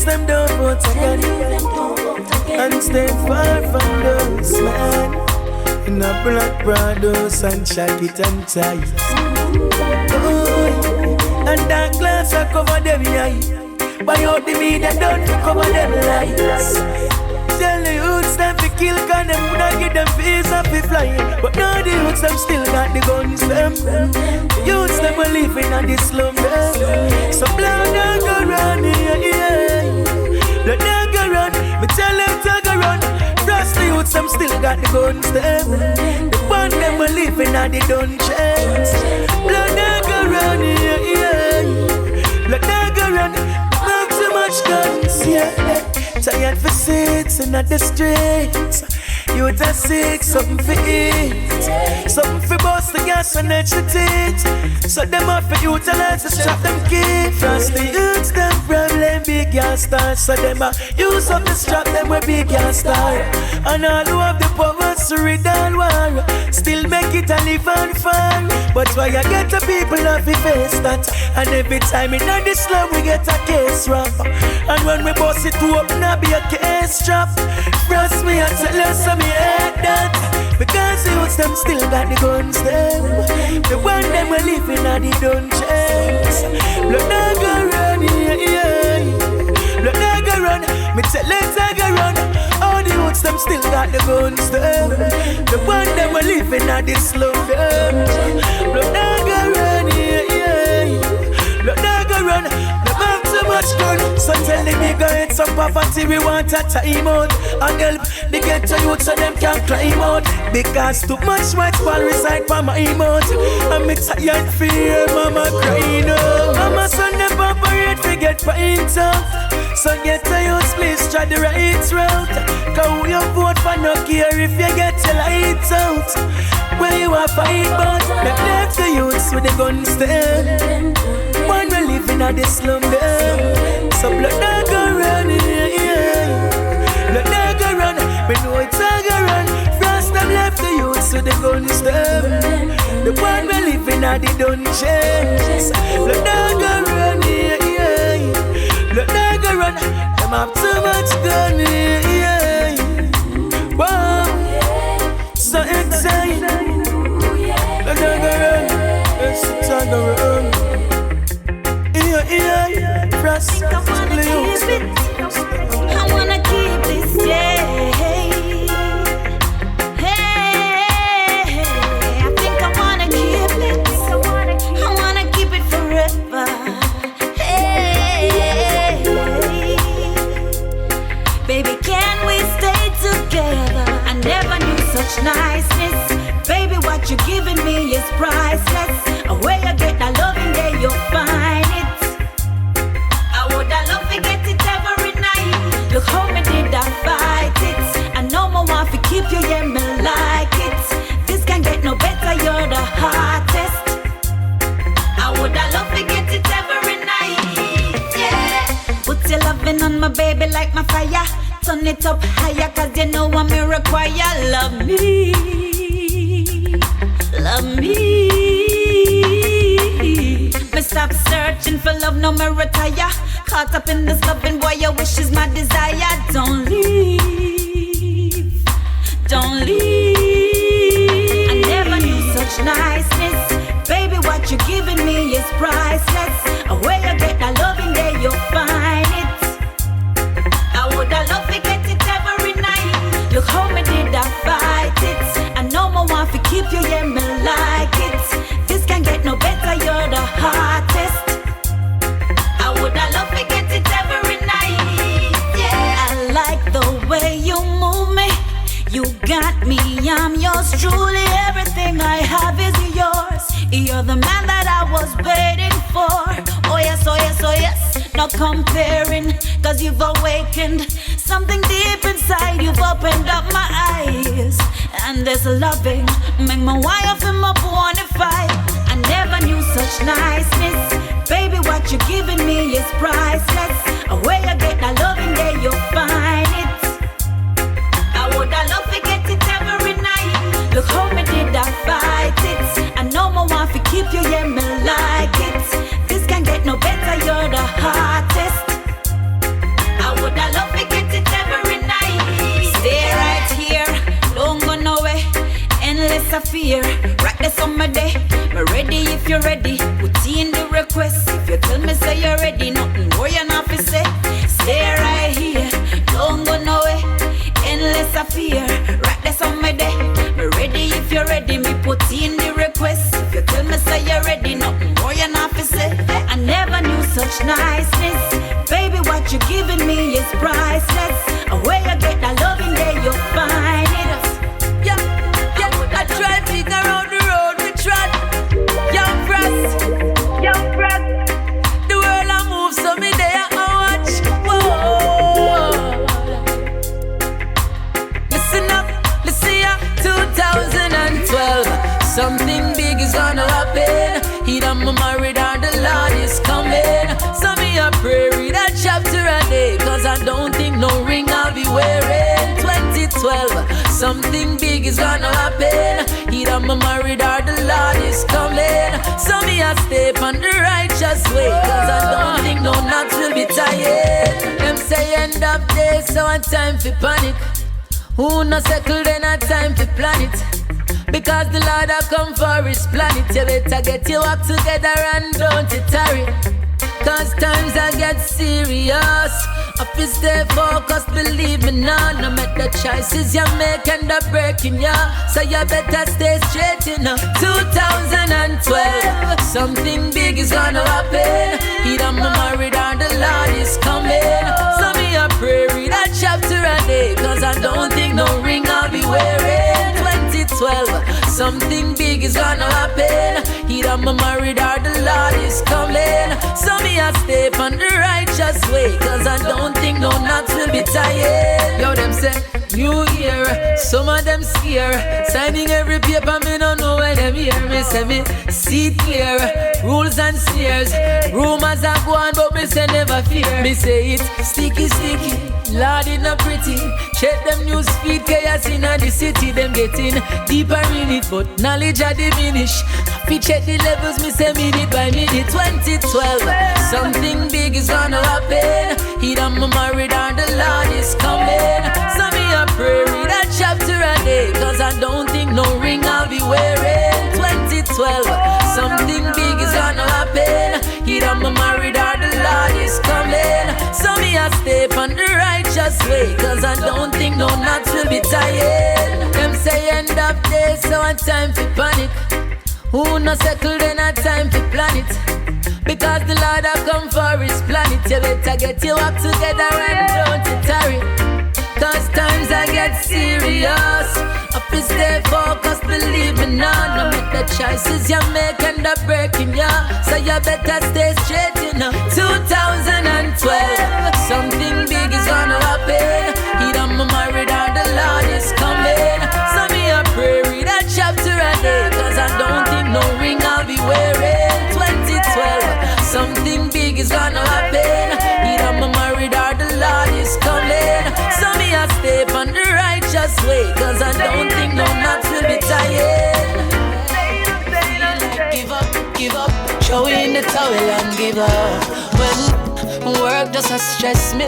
youths them don't vote again. And stay far from those men in a black Prados and jacket and ties. And that glass I cover them eye. Buy out the media don't cover them lights. Tell the youths them to kill, cause them would not get them visa for flying. But now the youths them still got the guns them. The youths them are living on the slum them. So blood don't go run, yeah. Blood don't go run, me tell them to go run. Plus the youths them still got the guns them. The one them are living on the dungeons. Blood don't go run, yeah. Blood don't go run, not too much guns, yeah. Tired for sitting at the streets. Youth are sick, something for eat. Something for bust the gas and edge the teeth. So them up for utilize to strap them kids. Trust the youths, them problem big gas stars. So them use up the strap them with big gas star. And all who have the power to rid all war still make it and live and fall. But why I get the people have to face that. And every time in the slum we get a case rap. And when we bust it to up now be a case trap. Trust me I tell us some me hate that. Because the youths them still got the guns them. The one them we living at the dungeons. Blood not go run, yeah. Blood not go run, me tell let's go run. All the youths them still got the guns them. The one them we living at the slum them. Blood not go run, yeah. Blood not go run. Too much gun, so tell the nigga it's some poverty we want a time out. And help the ghetto youth so them can climb out. Because too much white ball reside for my mouth. And me tired fear, mama crying out. Mama son them operate to get pints off. So get a youth please try the right route. Cause you vote for no care if you get your lights out. Where you are fight but make left the youths with the guns them. One we living at the slum them. So blood not go run, yeah. Blood not go run, we know it's a go run. Frost them left the youths with the guns them. The one we living at the dungeons. Blood not go run, yeah. Blood not go run, them have too much gun, yeah. Wow, so exciting. Blood not go run, it's a go run. Yeah, Frost, I wanna keep it. I wanna keep this, yeah. Hey, I think I wanna keep it. I wanna keep it forever. Hey, baby, can we stay together? I never knew such niceness. Baby, what you're giving me is priceless. Where you get that loving, there you'll find it. Look how me did I fight it. I know my want to keep you, yeah, me like it. This can't get no better, you're the hottest. I woulda love to get it every night, yeah. Put your loving on my baby like my fire. Turn it up higher, cause you know what me require. Love me, love me. Me stop searching for love, no me retire. Caught up in this loving, boy, your wish is my desire. Don't leave, don't leave. I never knew such niceness. Baby, what you're giving me is priceless. Where you get that loving, there you'll find it. I woulda love to get it every night. Look how me did I fight it. I know my want to keep you, yeah, me like it. This can't get no better, you're the hottest. I woulda love to get it every night, yeah. I like the way you move me. You got me, I'm yours truly. Everything I have is yours. You're the man that I was waiting for. Oh yes, oh yes, oh yes. No comparing, cause you've awakened something deep inside. You've opened up my eyes. And this loving make my wife and my bonafide. I never knew such niceness. Baby, what you're giving me is priceless. Where you get that loving, there you'll find it. I woulda love to get it every night. Look how me did I fight it. I know my want to keep you, yeah, me like it. This can't get no better, you're the hottest. I fear. Right there's on my day. Me ready if you're ready. Me put in the request. If you tell me say you're ready, nothing more you not to say. I never knew such niceness. Baby, what you giving me is priceless. And where you get that loving there, you'll find it. Yeah, I try to figure out the road we trod. Young Frost. The world I move, so me there I watch. Whoa. Listen up, listen ya. 2012, something big is gonna happen. Either I'm married or the Lord is coming. So me a pray, read that chapter a day, cause I don't think no ring I'll be wearing. 2012, something big is gonna happen. Either I'm married or the Lord is coming. So me a step on the righteous way, cause I don't think no knots will be tired. Them say end of day, so a time for panic. Who no settle then a time to plan it. Because the Lord a come for his planet. You better get your act together and don't you tarry. Cause times I get serious. Up is stay focused, believe me now. No matter the choices you make end up breaking ya. So you better stay straight in 2012, something big is gonna happen. Either I'm married or the Lord is coming. So me a pray, read a chapter a day, cause I don't think no ring I'll be wearing. 2012, something big is gonna happen. Either I'm married or the Lord is coming. So me a step on the righteous way, cause I don't think no knots will be tired. Yo, them say New Year, some of them scare. Signing every paper, me don't know when them hear. Me say me see it clear. Rules and snares, rumors are go on, but me say never fear. Me say it sticky, Lord it not pretty. Check them news feed, chaos in the city. Them getting deeper in it, but knowledge a diminish. Fi check the levels, me say minute by minute. 2012, something big is gonna happen. Either I'm married or the Lord is coming. So me a pray, read a chapter a day, cause I don't think no ring I'll be wearing. 2012, something big is gonna happen. Either I'm married or the Lord is coming. So me a step on the righteous way, cause I don't think no knots will be tired. Them say end of day, so a time for panic. Who no settle then a time to plan it. Because the Lord have come for his planet. You better get your act together and don't you tarry. Cause times I get serious. Up is stay focused, believe me now. No matter the choices you make end up breaking ya. So you better stay straight in 2012, something big is gonna happen. Either I'm married or the Lord is coming. So me a pray, read a chapter a day, cause I don't think no ring I'll be wearing. 2012, something big is gonna happen. Either I'm married or the Lord is coming. So me a step on the righteous way, cause I don't think no knots will be tired. Give up, throw in the towel and give up. When work just a stress me,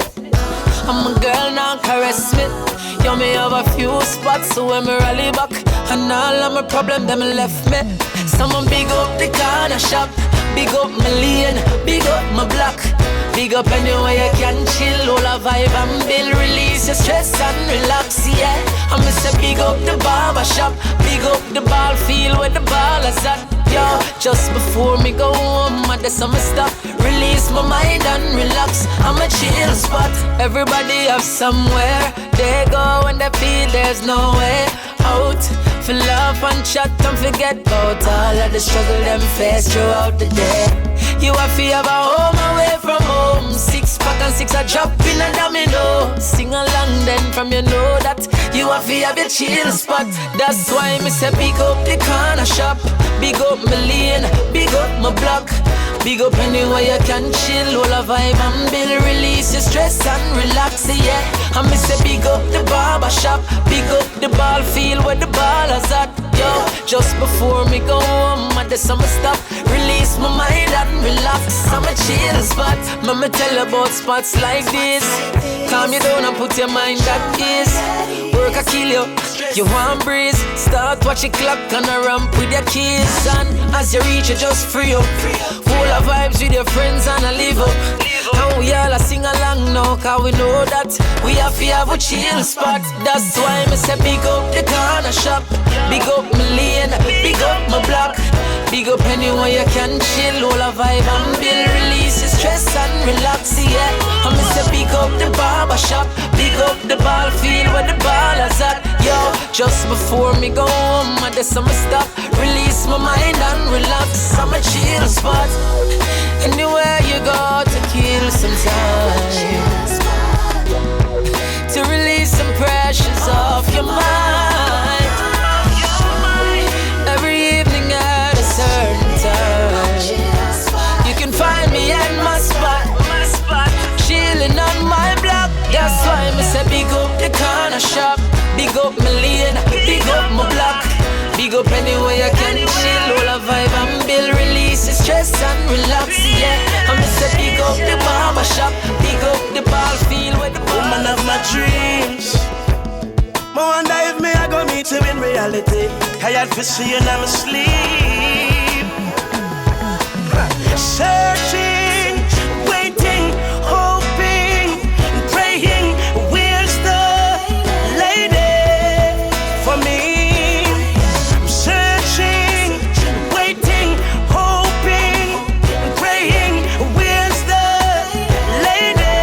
I'm a girl now caress me. You me have a few spots, so when me rally back, and all of my problem them left me. Someone big up the corner shop, big up my lane, big up my block. Big up anywhere you can chill, all a vibe and build. Release your stress and relax, yeah. I'm say big up the barber shop, big up the ball field where the ball is at. Yo, just before me go home, I do some stuff. Release my mind and relax, I'm a chill spot. Everybody have somewhere they go when they feel there's no way out. For love and chat and forget about all of the struggle them face throughout the day. You have to have a home away from home. 6 pack and 6 a drop in a domino. Sing along then from you know that you have to have your chill spot. That's why me say big up the corner shop, big up my lane, big up my block. Big up anywhere you can chill, all a vibe and build. Release your stress and relax, yeah. And me say big up the barber shop, big up the ball field where the ball is at. Yo, just before me go home, I do some stuff. Release my mind and relax, I'm a chill spot. Mama tell about spots like this. Calm you down and put your mind at ease. Work a kill you, you want breeze. Start watch your clock and a ramp with your keys. And as you reach you just free up. Full of vibes with your friends and a live up. And we we all a sing along now, cause we know that we have a chill spot. That's why me say big up the corner shop, big up my lane, big up my block, big up anywhere you can chill, all a vibe and build, release your stress and relax, yeah. And me say big up the barber shop, big up the ball field where the ball is at, yo. Just before me go home, I just I'ma stop, release my mind and relax. I'm a chill spot. Anywhere you go to kill some time, to release some pressures off your mind. Every evening at a certain time, you can find me at my spot, chilling on my block. That's why me say big up the corner shop, big up my lane, big up my block, big up anywhere you can chill, all a vibe and build, release your stress and relax, yeah. I'm say big up the barber shop, big up the ball field with the woman of my dreams. I wonder if me I go meet you in reality. Tired for seeing I'm asleep. Searching, waiting, hoping, praying. Where's the lady for me? I'm searching, waiting, hoping, praying. Where's the lady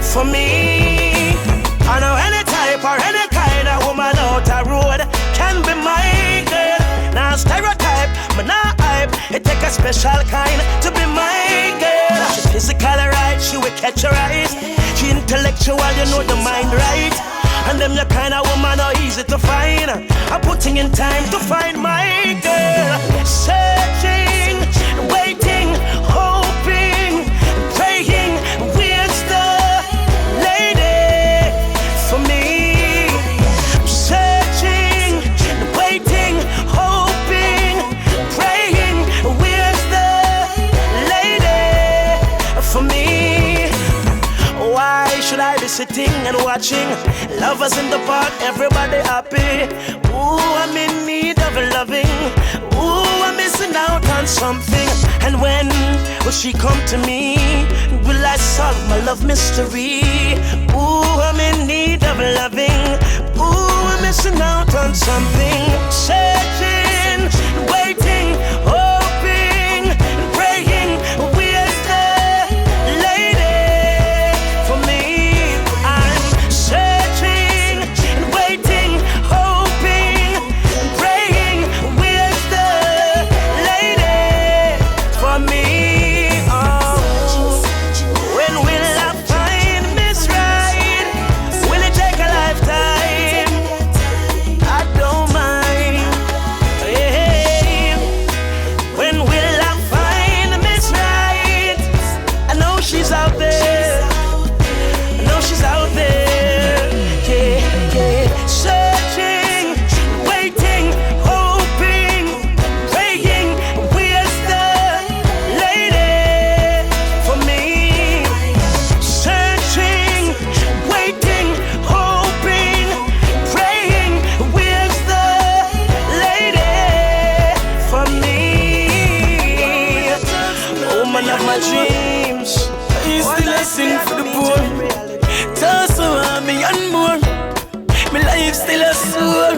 for me? I know any type or any kind of woman out the road can be my girl. Now stereotype, but not hype. It take a special kind to be my girl. She physically right, she will catch your eyes. She intellectual, you know the mind right. And them the kind of woman are easy to find. I'm putting in time to find my girl. Searching, waiting, hoping, praying. Where's the lady for me? Searching, waiting, hoping, praying. Where's the lady for me? Why should I be sitting and watching lovers in the park, everybody happy? Ooh, I'm in need of loving. Ooh, I'm missing out on something. And when will she come to me? Will I solve my love mystery? Ooh, I'm in need of loving. Ooh, I'm missing out on something. Searching, waiting, hoping, praying. Where's the lady for me? I'm searching, waiting, hoping, praying. Where's the lady for me? Oh, when will I find Miss Right? Will it take a lifetime? I don't mind. Yeah. When will I find Miss Right? I know she's out there. I know she's out there. Yeah, yeah. Searching, waiting, hoping, praying. Where's the lady for me? Searching, waiting, hoping, praying. Where's the lady for me? Woman of my dreams. I still sing for the poor. Toss around me and more. My life still a soul.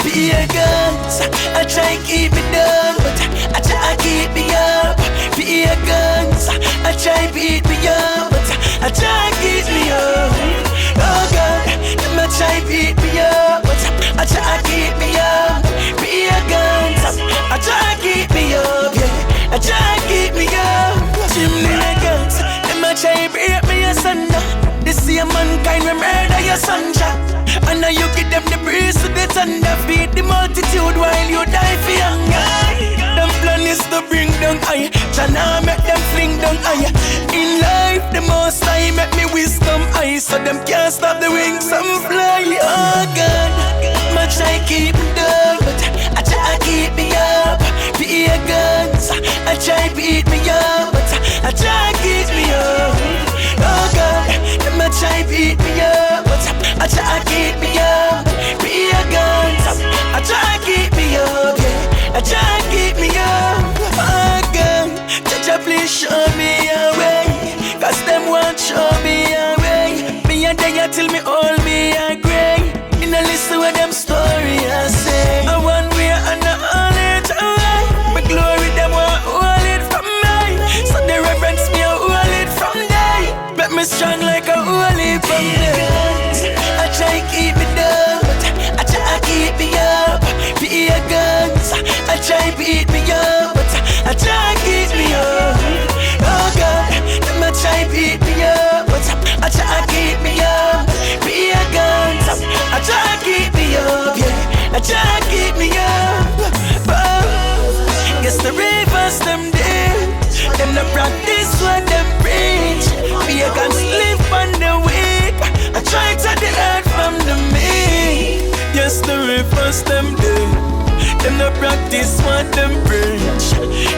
Be a guns. I try keep it down, but I try keep me up. Be a guns. I try beat me up, but I try keep me up. Oh God, them a try beat me up, but I try keep me up. Be a guns. I try keep me up, yeah. I try keep me up. Chimney guns. Them a try break me asunder. They see a mankind we murder your son, Jack. And now you give them the breeze to the thunder. Feed the multitude while you die for hunger. Them plan is to bring down high. Chana make them fling down high. In life, the most I make me wisdom high. So them can't stop the wings and fly. Oh God, I try keep me down, but I try keep me up. Be a guns, I try beat me up, but I try keep me up. Oh God, them a try beat me up, but I try keep me up. Be a guns, I try keep me up, yeah. I try keep me up. Oh God, Jaja please show me a way, 'cause them show me a way. Me a day till me hold me a grey. In a listen with them story I say. I one way and I all it away. My glory them want hold it from me. So they reverence me and hold it from day. Make me strong like a holy from day. I try keep me down, but I try keep me up. Be a guns. I try beat me up, but I try keep me up. Oh God, them a try beat me up, but I try keep me up. Be a guns. I try keep me up, yeah. I try keep me up. But guess the rivers them dead. Them no practice what them preach. Be a guns live on the weak. I try to the earth from the me. Yes, the rivers them dead. Them no practice what them preach.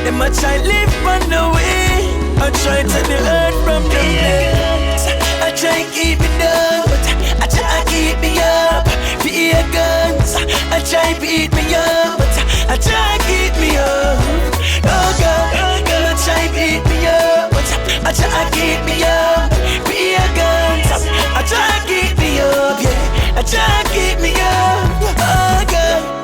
Them a try live on the way. I try to the earth from the left. I try keep it down, but I try keep me up. Be a guns. I try beat me up, but I try keep me up. Oh God, girl, I try beat me up, but I try keep me up. Be a guns. I try keep me up, yeah. I try keep me up. Oh God.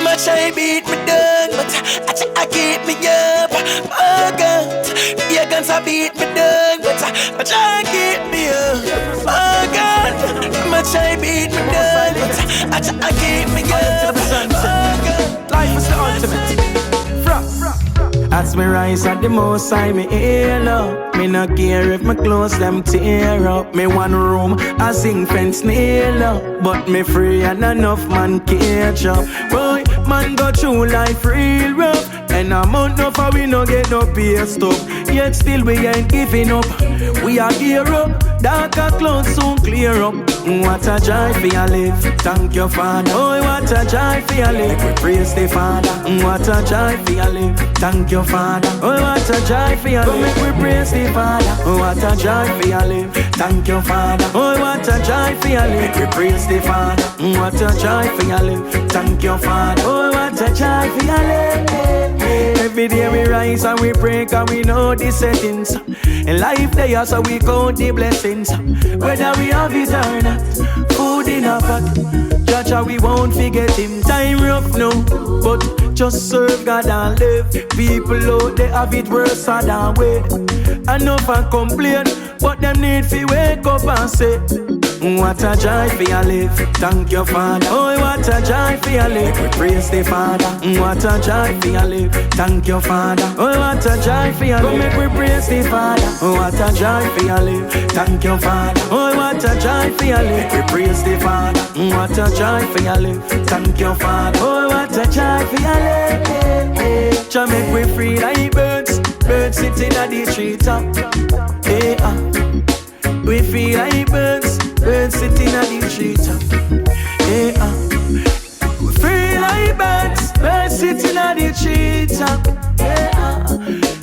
I try beat me down, but I try keep me up. Oh God, your guns a beat me down, but I try keep me up. Oh God, I try beat me down, but I try keep me up. Oh God, life is the ultimate. As me rise at the most high, me hail up. Me no care if my clothes them tear up. Me one room, I sing fence nail up. But me free and enough man catch up. Boy, man go through life real rough. And a month no for we no get no pay stop. Yet still we ain't giving up. We are gear up, darker clouds soon clear up. What a joy for your live, thank your Father. Oh, what a joy for your live, we praise the Father. What a joy for your live, thank your Father. Oh, what a joy for your live, we praise the Father. Oh, what a joy for your live, thank your Father. Oh, what a joy for your live, we praise the Father. What a joy for your live, thank your Father. Oh, what a joy for your live. Every day we rise and we pray, cause we know the settings. In life they are so we count the blessings. Whether we have it or not, food in a pot, Jaja we won't forget him. Time rough now, but just serve God and live. People out there have it worse than we. Enough and complain, but them need to wake up and say, what a joy for your live, thank your Father. Oh, what a joy for your live, we praise the Father. What a joy for your live, thank your Father. Oh, what a joy for your live, make we praise the Father. Oh, what a joy for your live, thank your Father. Oh, what a joy for your live, we praise the Father. What a joy for your live, thank your Father. Oh, what a joy for your live. Jah make we free like birds, birds sitting at the treetop. We feel like birds, birds sitting at the treetop. We feel like birds, birds sitting at the treetop.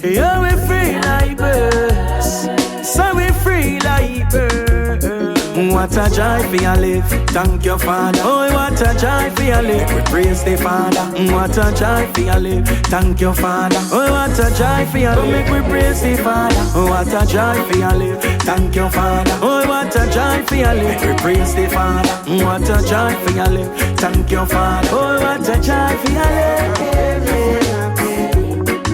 Yeah, we feel like birds, so we feel like birds. What a joy for your live, thank your Father. Oh, what a joy for your live, we praise the Father. What a joy for your live, thank your Father. Oh, what a joy for your live, make we praise the Father. Oh, what a joy for your live, thank your Father. Oh, what a joy for your live, we praise the Father. What a joy for your live, thank your Father. Oh, what a joy for your live.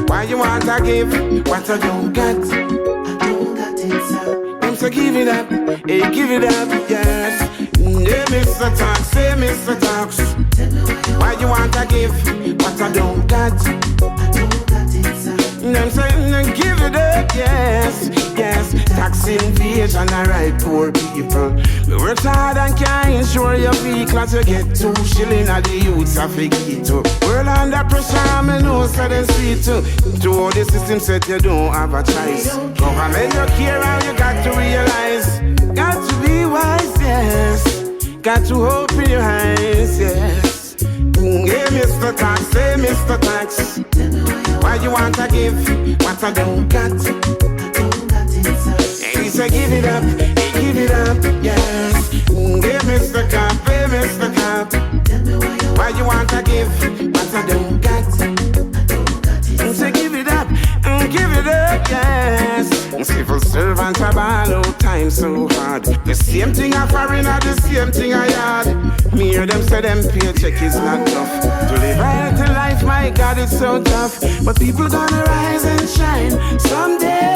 Why you want to give what I don't get? I don't got it, sir. So give it up, hey, give it up, yes. Hey, Mr. Talks, hey, Mr. Talks. Why you want to give what I don't got? I don't got it, sir. I'm saying, give it up, yes, yes. Tax invasion, alright, poor people. We work hard and can't insure your vehicle to get 2 shillings at the youths of the ghetto. World under pressure, I know so they sweet too. To all the system said you don't have a choice. Government you care how you got to realize. Got to be wise, yes. Got to open your eyes, yes. Hey, Mr. Tax, hey, Mr. Tax. Why you want to give what I don't got? I don't got it, sir. Hey, he said give it up, hey, give it up, yes. Hey, Mr. Cop, hey, Mr. Cop. Why you want to give what I don't got? I don't got it, sir. He said give it up, yes. Civil servant a ball out time so hard. The same thing a foreigner, the same thing a yard. Me hear them say them paycheck is not enough to live a healthy life, my God, it's so tough. But people gonna rise and shine someday.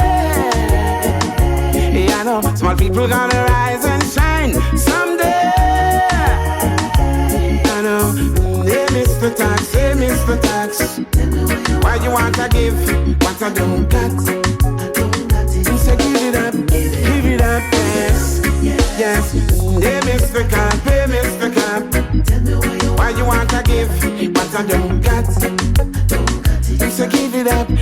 Yeah, I know, small people gonna rise and shine someday. I know, hey Mr. Tax, hey Mr. Tax. Why you want to give what I don't got? You say give it up, yes, yes. Hey Mr. Cap, hey Mr. Cap. Why you want to give what I don't got? You say give it up, yes.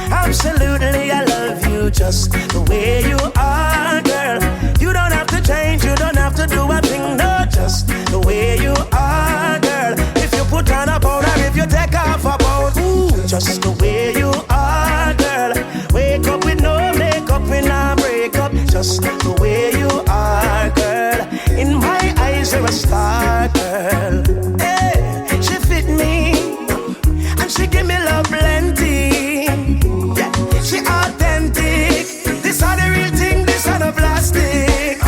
Absolutely, I love you just the way you are, girl. You don't have to change, you don't have to do a thing, no, just the way you are, girl. If you put on a powder, if you take off a pound, ooh, just the way you are, girl. Wake up with no makeup and I break up, just the way you are, girl. In my eyes, you're a star, girl. Hey, she fit me, and she give me love plenty. She authentic. This are the real thing, this are the plastic.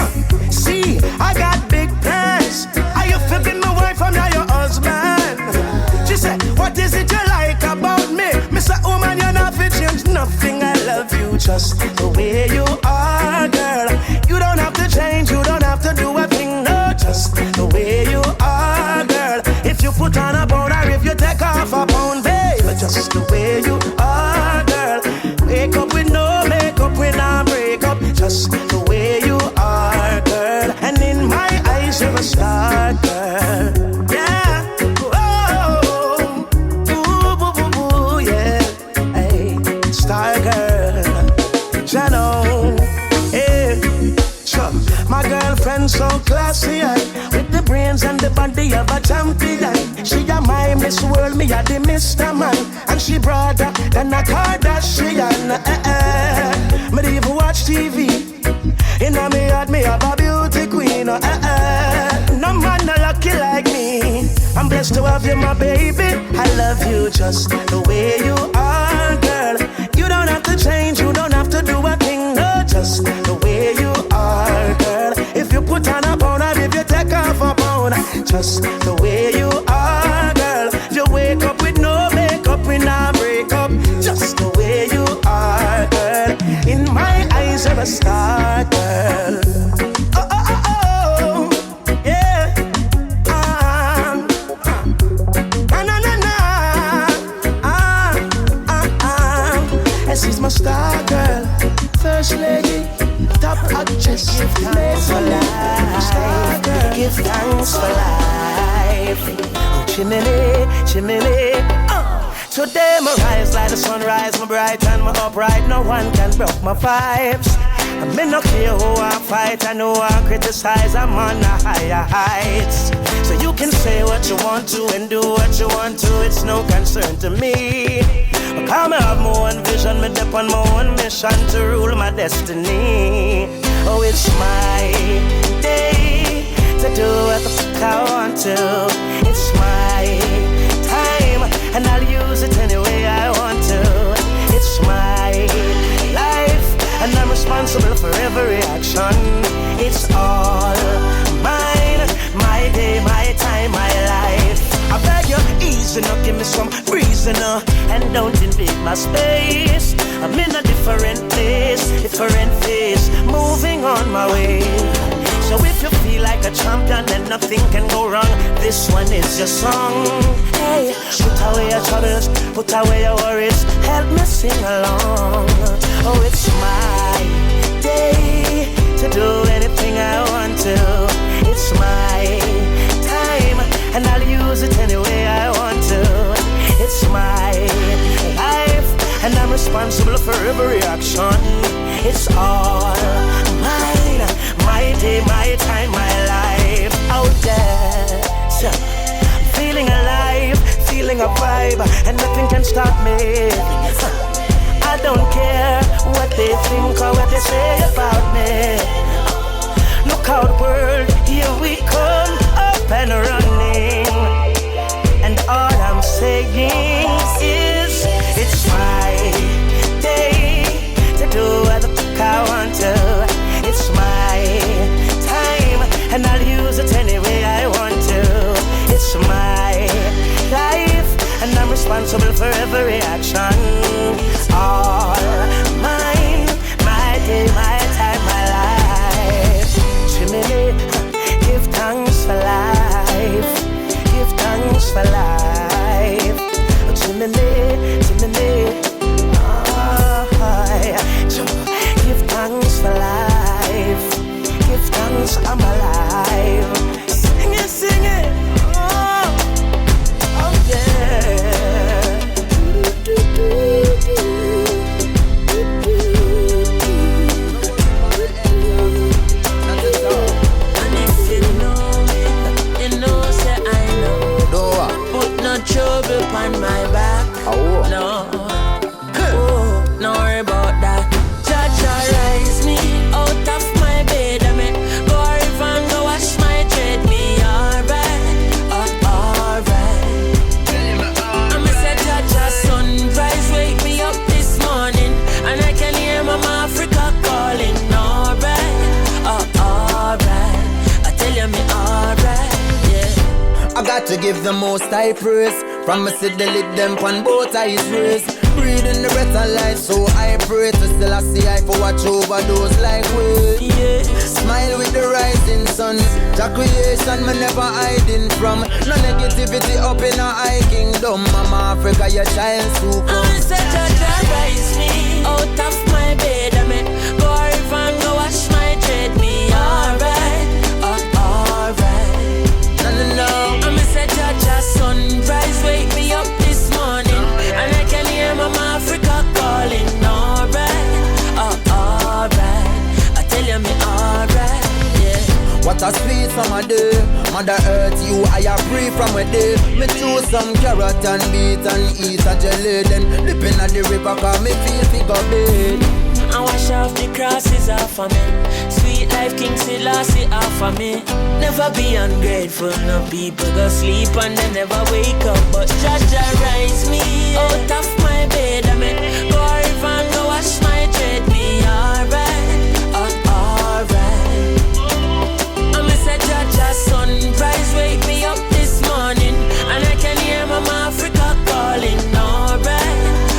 See, I got big plans. Are you flipping my wife? I'm not your husband. She said, what is it you like about me? Mr. Woman, you're not fit, change nothing. I love you just the way you are, girl. You don't have to change, you don't have to do a thing, no, just the way you are, girl. If you put on a pound or if you take off a pound, babe, just the way you are, girl. Wake up with no makeup when I break up, just the way you are, girl. And in my eyes, you're a star, girl. Yeah, oh, ooh, boo, boo, boo, yeah. Hey, star girl, Jano, hey, sure. My girlfriend so classy, with the brains and the body of a champion. She a my Miss World, me a the Mr. Man, and she broader than a Kardashian. Me don't even watch TV. Inna me heart, me have a beauty queen. No man no lucky like me. I'm blessed to have you, my baby. I love you just the way you are, girl. You don't have to change, you don't have to do a thing, no, just the way you are, girl. If you put on a pound or if you take off a pound, just the way you are, girl. You wake up with no makeup when I break up, just the way you are, girl. In my eyes, you're a star, girl. Oh, oh, oh, oh, yeah. Na, na, na, na. She's my star, girl. First lady, top actress. Give thanks for life. Star girl. Give thanks for life. Oh, chimney, chimney. Today my rise like the sunrise, my bright and my upright. No one can break my vibes. I may not care who I fight, I know I criticize. I'm on the higher heights. So you can say what you want to and do what you want to. It's no concern to me. Because I have my own vision, me dip on my own mission to rule my destiny. Oh, it's my day to do what the fuck I want to. It's my time, and I'll use it any way I want to. It's my life, and I'm responsible for every action. It's all mine, my day, my time, my life. I beg you, easy now, give me some reason now, and don't invade my space. I'm in a different place, different phase, moving on my way. So if you feel like a champion, then nothing can go wrong. This one is your song. Hey, put away your troubles, put away your worries, help me sing along. Oh, it's my day to do anything I want to. It's my time, and I'll use it any way I want to. It's my life, and I'm responsible for every action. It's all mine, my day, my time, my life. Out there, so, feeling alive, feeling a vibe, and nothing can stop me. I don't care what they think or what they say about me. Look out world, here we come, up and running. And all I'm saying is, it's my day to do what the fuck I want to. It's my time, and I'll use it any way I want to. It's my life, and I'm responsible for every action. All mine, my day, my time, my life. Chimney, give thanks for life. Give thanks for life. Chimney, chimney. Give thanks for life. Give thanks I'm alive. Sing it, sing it. Oh yeah. And if you know me, you know say I know. Put no trouble on my back. No. No worry about that. Jaja rise me out of my bed. I mean, go river and go wash my dread. Me alright, alright. I'm a say Jaja sunrise wake me up this morning, and I can hear Mama Africa calling. Alright, alright. I tell you me alright, yeah. I got to give the most high praise. From me see the lid them on both eyes raised. Breathing the breath of life, so I pray to still I see I for watch over those like we. Yeah. Smile with the rising sun. The creation me never hiding from. No negativity up in a high kingdom. Mama Africa, your child so come. I'm say Jaja rise me out of my bed. I mean, go river and go wash my dread. Me alright, alright. No. I'm say Jaja sunrise wake me up this morning, and I can hear Mama Africa calling. Alright, alright. I tell you me alright, yeah. What a sweet summer day. Mother Earth, you I a free from a day. Me chew some carrot and beet and eat a jelly. Then dipping at the river cause me feel figure bed. I wash off the crosses off of me. Sweet life King Selassie off of me. Never be ungrateful, no people go sleep and they never wake up. But Jaja rise me out of my bed. I mean, go river and go wash my dread. Me alright, alright. I'm a say Jaja sunrise wake me up this morning, and I can hear Mama Africa calling. Alright,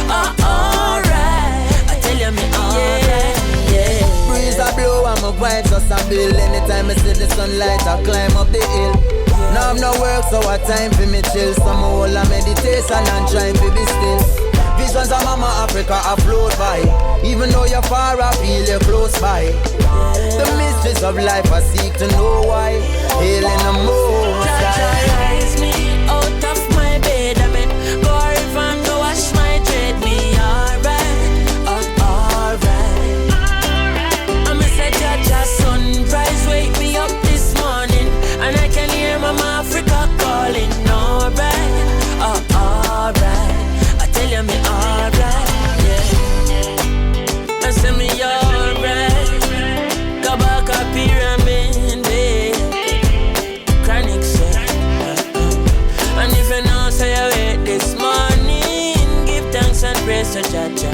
alright. I tell you me alright, yeah. Breeze a blow and my vibes just a build. Anytime I see the sunlight I climb up the hill. Now I'm no work so I time for me chill. Some whole a meditation and trying to be still. Visions of Mama Africa I float by. Even though you're far I feel you're close by. The mysteries of life I seek to know why. Hailing the most Jaja rise me out of my bed. I mean, go river and go wash my dread. Me alright, alright. I'm a say Jaja sunrise wake me up this morning, and I can hear Mama Africa calling. Alright, alright. I tell you me alright, yeah. I say me alright. Kabaka pyramid, Chronixx, and if you know say you wake this morning, give thanks and praise to Jaja.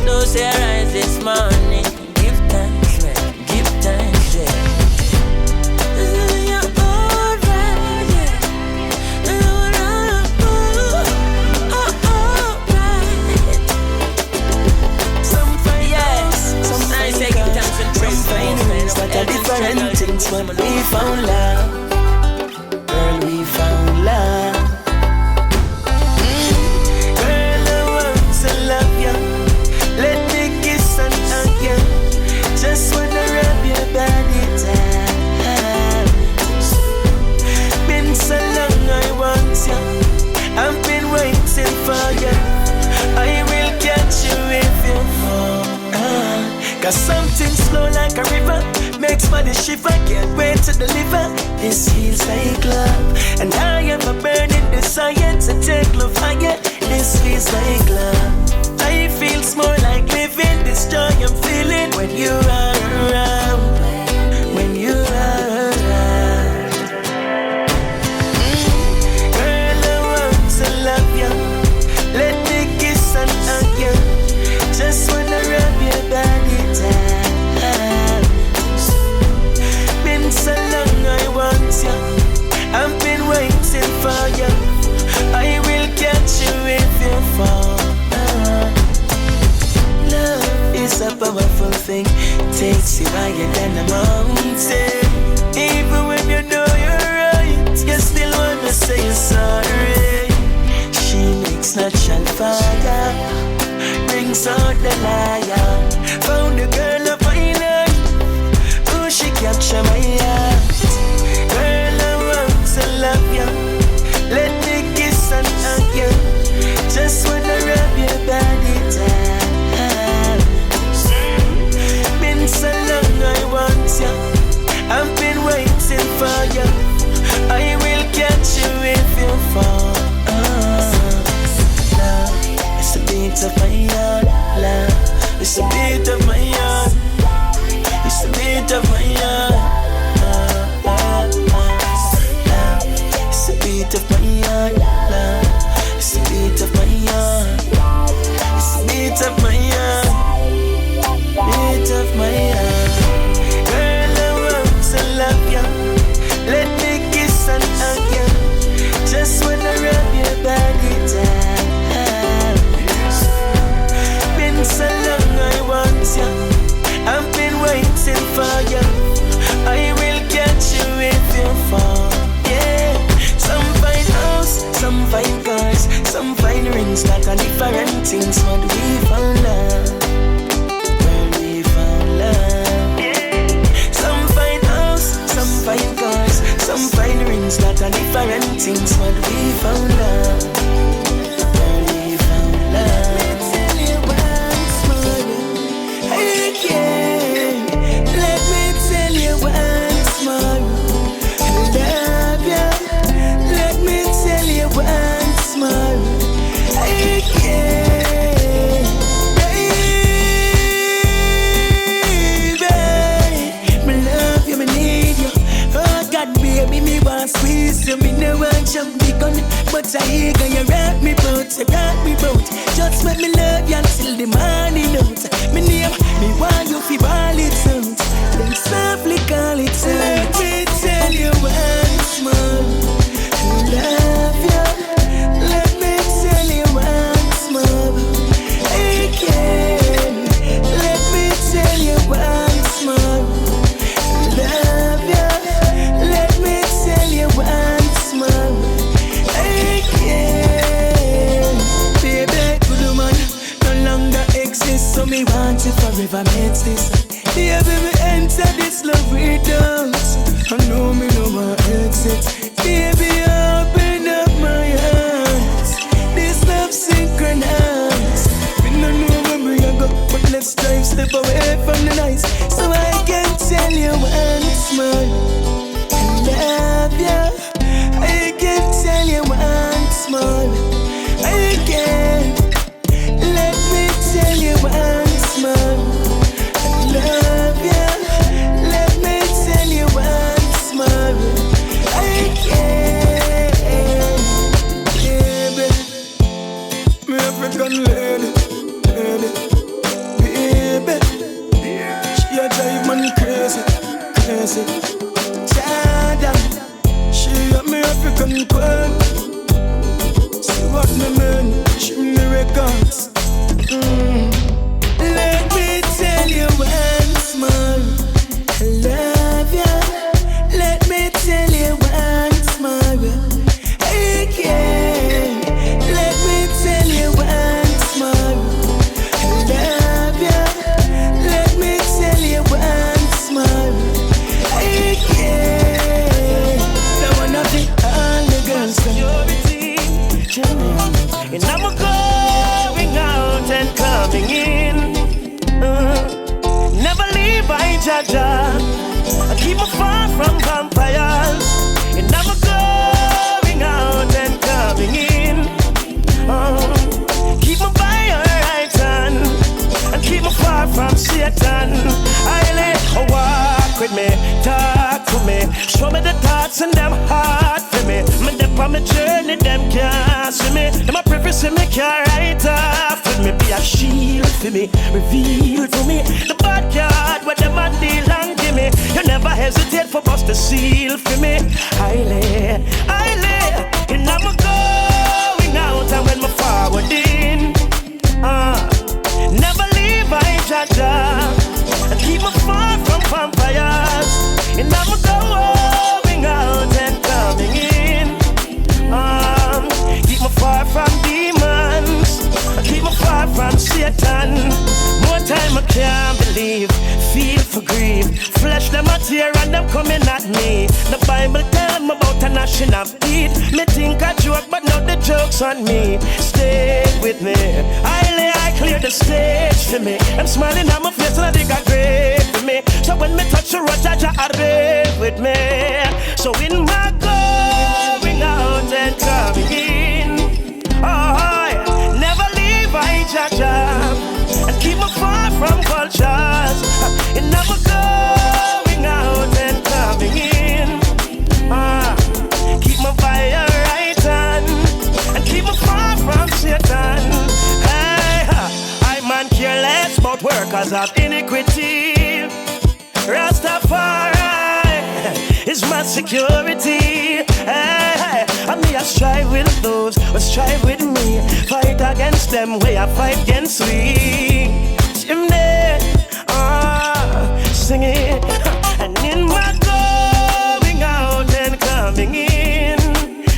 Don't say I rise this morning, give thanks, man, give thanks, yeah. Different things, but we found love. Girl, we found love. Girl, I want to love you. Let me kiss and hug you. Just wanna rub your body down. shiver, can't wait to deliver. This feels like love, and I have a burning desire to take love higher. This feels like love. Life feels more like living. This joy I'm feeling when you are around. When you are around. Girl, I want to love you. Let me kiss and hug you. Just wanna rub your body down. Been so long I want you. I've been waiting for you. I will catch you if you fall. Love is a powerful thing. Takes you higher than a mountain. Even when you know you're right, you still wanna say you're sorry. She makes natural fire, brings out the lion. Found a girl of island, oh she capture my heart. Girl, I want to love you. Let me kiss and hug you. Just wanna rub your body down. Been so long I want you. I've been waiting for you. I will catch you if you fall. Love, it's a beat of my heart. Love, it's a beat of my heart. It's a beat of my heart. Love, it's a beat of my heart. Love, it's a beat of my heart. It's a beat of my heart. Beat of my heart. Girl, I want to love you. Let me kiss and hug you. Just wanna rub your body down. Been so long I want you. I've been waiting for you. I will catch you if you fall. Yeah. Some fine house, some fine cars, some fine rings, like a different things. But we found love. Where we found love. Yeah. Some fine house, some fine cars, some fine rings, like a different things. But we found love. Where we found love. Let me tell you once more. Hey, yeah. Let me tell you once more. I love you. Let me tell you once more. Hey, yeah. Baby, me love you, me need you. Oh God, baby, me want squeeze you. Me no want jump the gun, but I hear you rock me bout, you rock me bout. Just let me love you until the morning out. Me name, me want you fi ball it out. Then softly call it out. Let me tell you once more. I love you. Let me tell you once more. Again. Let me tell you once more. I love you. Let me tell you once more. Again. Baby, good man, no longer exists, so me want you forever. Makes this. Baby, me enter this love without. I know me no more exit. Baby, open up my eyes. This love synchronized. Me no know where we go, but let's drive step away from the nice. So I can tell you once more. I love you. I can tell you once more. I can. Let me tell you once more. I love you. Let me tell you once more. I can. Baby, me African lady, baby. She a drive man crazy, crazy. Chada, she a me African queen. See what me mean? She me records. Let me tell you once more. I love you. Let me tell you once more. Again. Let me tell you once more. I love you. Let me tell you once more. Again. The one of the all the girls purity. And I'm going out and coming in. Never leave by Jaja. I keep with me, talk to me. Show me the thoughts and them hard for me. Me dip on my journey, them can't see me. Them a preface me can't write off with me. Be a shield for me, reveal to me the bad card where them a deal and give me. You never hesitate for bust the seal for me. I lay, and I'm going out and when my forward in. Never leave I Ginjah and keep me far from vampires. And I'm going out and coming in. Keep me far from demons. Keep me far from Satan. More time I can't believe. Feel for grief. Flesh them a tear and them coming at me. The Bible tell me about a national beat. Me think I joke but now the joke's on me. Stay with me. I clear the stage for me. I'm smiling at my face and I think I great for me. So when me touch the road, Ginjah are with me. So in my going out and coming in, oh, never leave I Ginjah and keep me far from vultures. And I'm going out and coming in, keep me by your right hand and keep me far from Satan. Man careless about workers of iniquity. Rastafari is my security. And me I strive with those who strive with me. Fight against them where I fight against we. Chimney, sing it. And in my going out and coming in,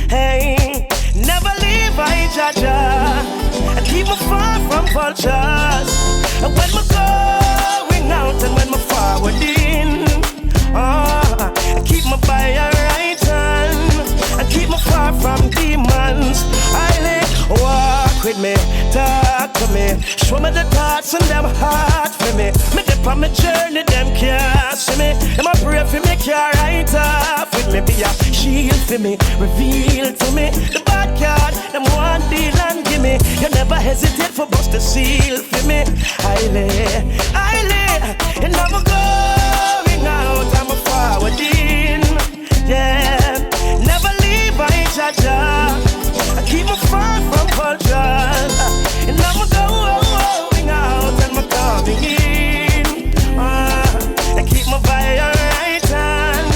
hey, never leave I Ginjah. Keep me far from vultures. And when me going out and when me forward in, keep me by your right hand and keep me far from demons. Walk with me, talk to me. Show me the thoughts and them hard for me. Me dip on my journey, them can't see me. Them a pray for me, can't write off with me. Be a shield for me, reveal to me the bad card, them one deal and give me. You never hesitate for bust the seal for me. I lay, and I'm going out, I'm a forward in. Yeah, never leave I Ginjah. I keep me far from vultures. And I'm going out and I'm coming in. I keep me by your right hand.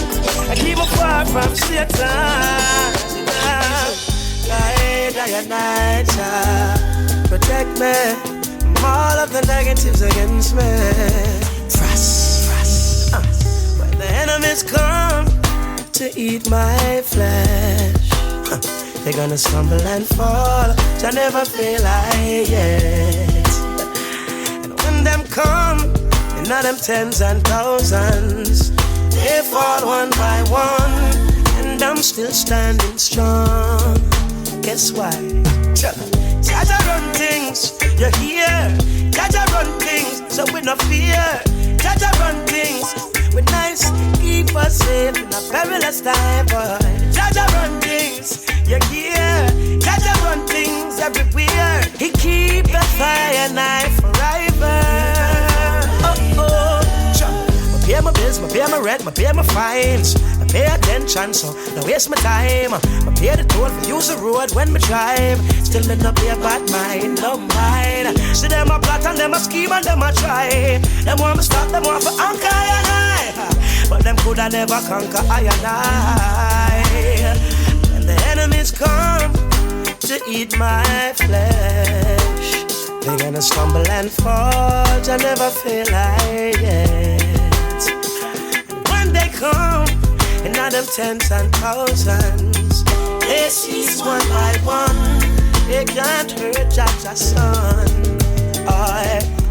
I keep me far from Satan. Protect me from all of the negatives against me. Frost. When the enemies come to eat my flesh, they're gonna stumble and fall, so I never feel like it. And when them come, and not them tens and thousands, they fall one by one, and I'm still standing strong. Guess why? Ginjah run things, you're here. Ginjah run things, so we no fear. Ginjah run things, we nice, keep us safe in a perilous time, boy. Ginjah run things, you're here. Ginjah run things everywhere. He keep the fire knife forever. I pay my bills, I pay my rent, I pay my fines. I pay attention, so don't waste my time. I pay the toll for use the road when me drive. Still end up here bad mind, no mind. See them a plot and them a scheme and them a try. Them want me stop, them want for anchor and I. But them coulda never conquer I and I. When the enemies come to eat my flesh, they're gonna stumble and fall, I never feel like it. And when they come, and not them tens and thousands, they seize one by one. They can't hurt Ginjah's son.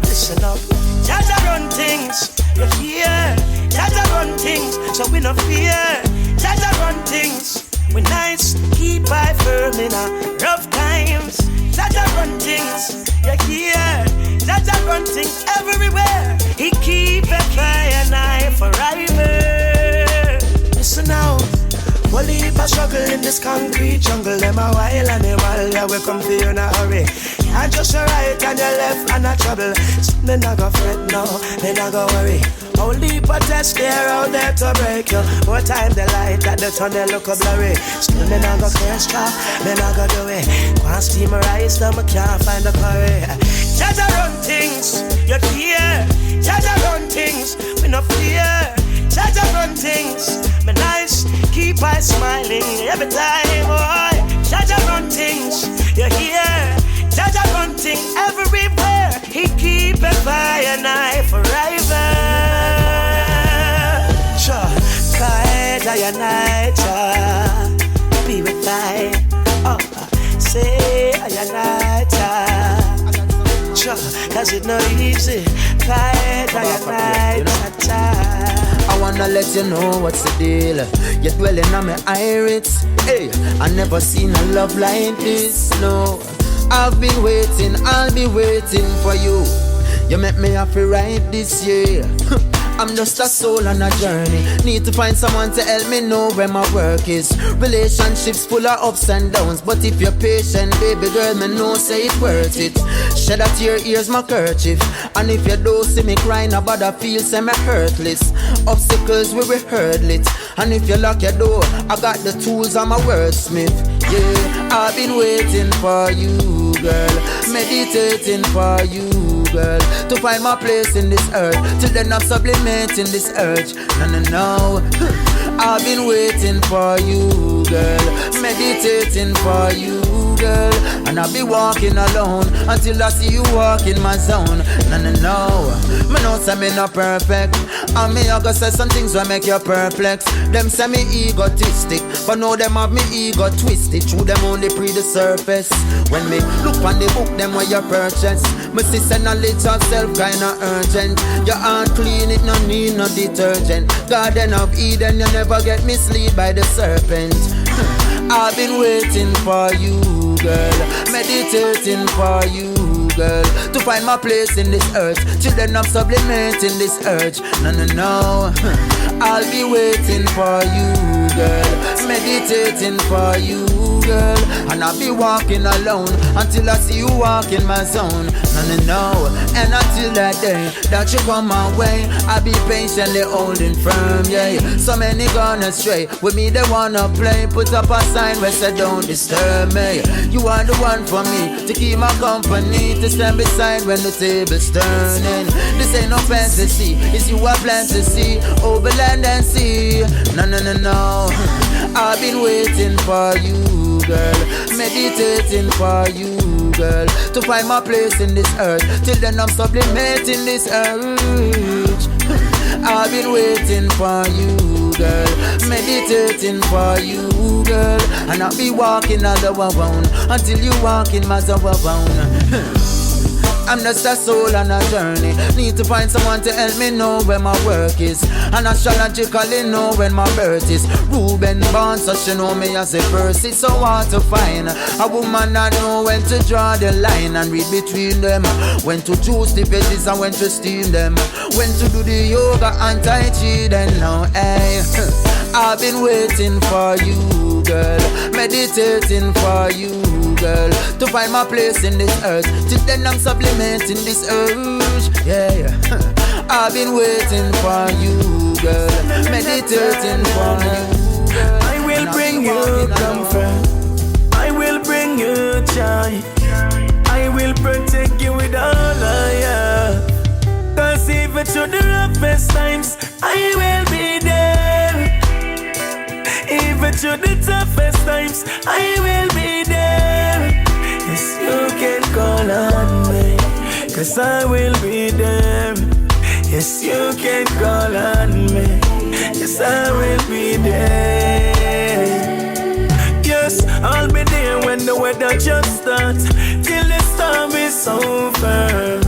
Listen up. Ginjah run things, you're here. Ginjah run things, so we no fear. Ginjah run things, we nice, keep I firm in our rough times. Ginjah run things, you're here. Ginjah run things everywhere. He keep a fire knife forever. Listen now. Well, if I struggle in this concrete jungle, them a wild animal, yeah, we come for you in a hurry. I just your right and your left and a trouble. Me not go fret no, me not go worry. Only but test there out there to break you. More time the light at the tunnel look a blurry. Still me not go curse ya, me not go do it. Can't steam my eyes now, me can't find the curry. Jaja run things, you fear. Jaja run things, me no fear. Jaja run things, me nice, keep on smiling every time, boy. Jaja run things, you hear. Jaja run things everywhere. He keep it by and I forever. Sure, Kaeda ya night, be with I. Oh, say ya night, sure, cause it no easy. Kaeda ya night, I wanna let you know what's the deal. You're dwelling on my iris. Hey, I never seen a love like this, no. I've been waiting, I'll be waiting for you. You make me happy right this year. I'm just a soul on a journey. Need to find someone to help me know where my work is. Relationships full of ups and downs, but if you're patient, baby girl, me know say it worth it. Shed a tear, here's my kerchief. And if you don't see me crying about a feel, say me hurtless. Obstacles we will hurdle it. And if you lock your door, I got the tools, I'm a wordsmith. Yeah, I've been waiting for you, girl. Meditating for you, girl, to find my place in this earth. Till then I'm sublimating this urge. No. I've been waiting for you, girl. Meditating for you, girl. And I'll be walking alone until I see you walk in my zone. No. Me know say me not perfect, and me I go say some things will make you perplex. Them say me egotistic, but now them have me ego twisted. Through them only pre the surface. When me look on the book, them where you purchase. Me see say knowledge of self kinda urgent. Your hand clean, it no need no detergent. Garden of Eden, you never get misled by the serpent. I've been waiting for you, girl. Meditating for you, girl, to find my place in this earth. Till then I'm sublimating this urge. No. I'll be waiting for you, girl. Meditating for you, girl. And I'll be walking alone until I see you walk in my zone. No. And until that day that you come my way, I'll be patiently holding firm, yeah. So many gone astray, with me they wanna play. Put up a sign where say don't disturb me. You are the one for me, to keep my company, to stand beside when the table's turning. This ain't no fantasy, it's you I plan to see, over land and sea. No. I've been waiting for you, girl. Meditating for you, girl, to find my place in this earth. Till then I'm sublimating this urge. I've been waiting for you, girl. Meditating for you, girl. And I'll be walking all around until you walk in my zone. I'm just a soul on a journey. Need to find someone to help me know where my work is, and astrologically know when my birth is. Ruben born, so she know me as a verse. It's so hard to find a woman I know when to draw the line and read between them. When to juice the veggies and when to steam them. When to do the yoga and tai chi, then now, hey. I've been waiting for you, girl. Meditating for you, girl, to find my place in this earth. Till then I'm sublimating this urge, yeah. I've been waiting for you, girl. Meditating for you, girl. I will bring you comfort, I will bring you joy, I will protect you with all I have. Cause even through the roughest times, I will be there. Even through the toughest times, I will be there. Yes, you can call on me, cause I will be there. Yes, you can call on me, yes, I will be there. Yes, I'll be there when the weather just starts, till the storm is over.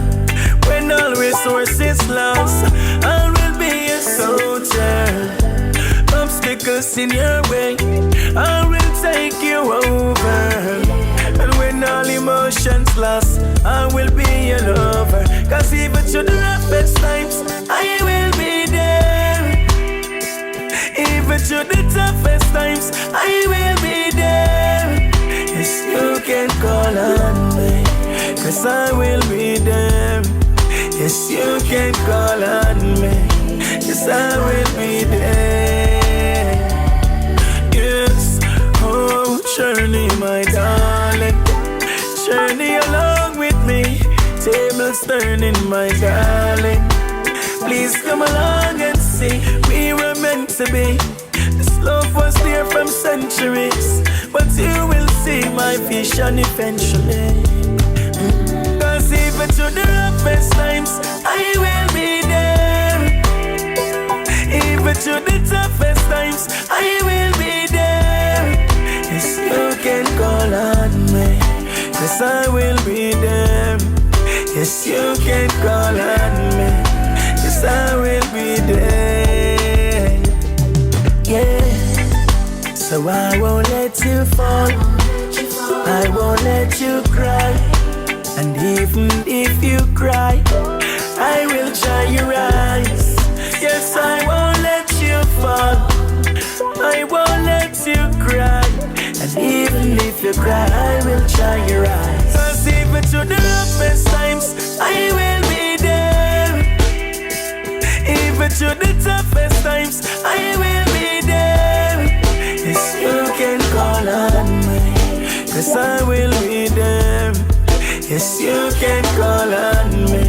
When all resources lost, I will be a soldier. Obstacles in your way, I will take you over. And when all emotions lost, I will be your lover. Cause even through the roughest times, I will be there. Even through the toughest times, I will be there. Yes, you can call on me, 'cause I will be there. Yes, you can call on me, 'cause I will be there. Yes, oh, journey, my darling, journey along with me. Tables turning, my darling. Please come along and see, we were meant to be. This love was there from centuries, but you will see my vision eventually. 'Cause even to the roughest times, I will be there. Even to the toughest times, I will be there. Yes, you can call on me, 'cause I will be there. Yes, you can call on me, 'cause I will be there. Yeah. So I won't let you fall, I won't let you cry. And even if you cry, I will dry your eyes. Yes, I won't let you fall, I won't let you cry. And even if you cry, I will dry your eyes. 'Cause even to the roughest times, I will be there. Even to the toughest times, I will be there. Yes, you can call on me, 'cause I will be there. Yes, you can call on me,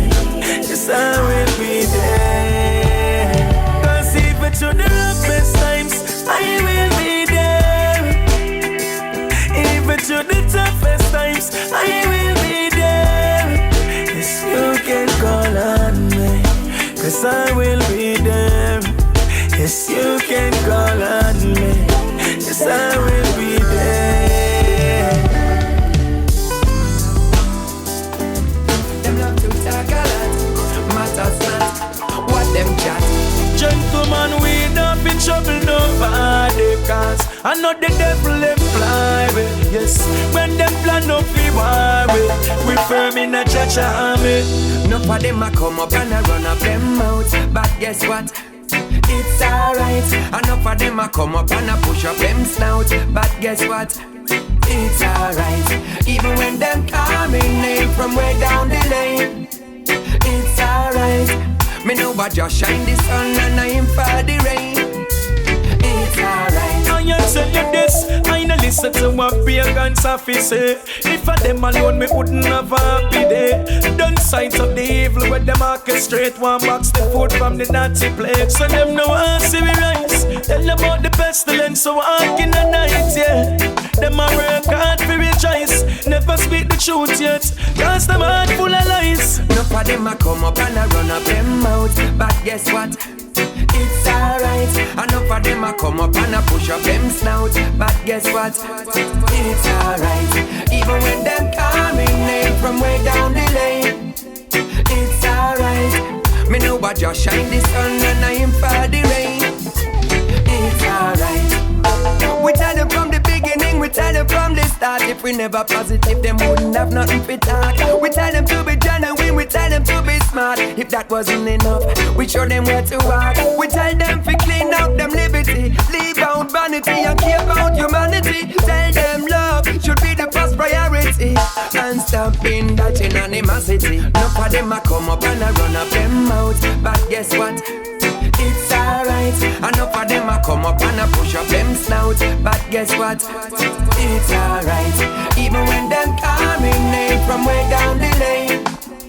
'cause I will be there. 'Cause even to the roughest times, I will be there. Even to the toughest times, I will be there. Yes, you can call on me, 'cause I will be there. Yes, you can call on me, 'cause I will be there. Them love to talk a lot, matters not what them chat. Gentlemen, we not in trouble nobody, 'cause I know the devil them fly with. Yes, when them plan up we war with, we firm in a church army. Enough of them a come up and a run up them mouth, but guess what? It's alright. Enough of them a come up and a push up them snout, but guess what? It's alright. Even when them call me name from way down the lane, it's alright. Me know I just shine the sun and I am for the rain. It's alright. I tell you this, I no listen to what pagans have to say. If I them alone, me wouldn't have a happy day. Done sight of the evil where them orchestrate. One box the food from the Nazi plate. So them no want see we rise. Tell about the pestilence, so walk in the night, yeah. Them a work hard for rejoice. Never speak the truth yet, 'cause them heart full of lies. Enough of them a come up and a run up them mouth, but guess what? It's alright. Enough of them a come up and a push up them snout, but guess what? It's alright. Even when them call me name from way down the lane, it's alright. Me know I just shine the sun and I am for the rain. It's alright. We tell them from the beginning, we tell them from the start. If we never positive, them wouldn't have nothing for talk. We tell them to be genuine, we tell them to be smart. If that wasn't enough, we show them where to walk. We tell them to clean up them liberty, leave out vanity and care about humanity. Tell them love should be the first priority, and stop indulging animosity. Enough of them a come up and a run up them mouth, but guess what? It's alright. Enough of them a come up and a push up them snout, but guess what? It's alright. Even when them call me name from way down the lane,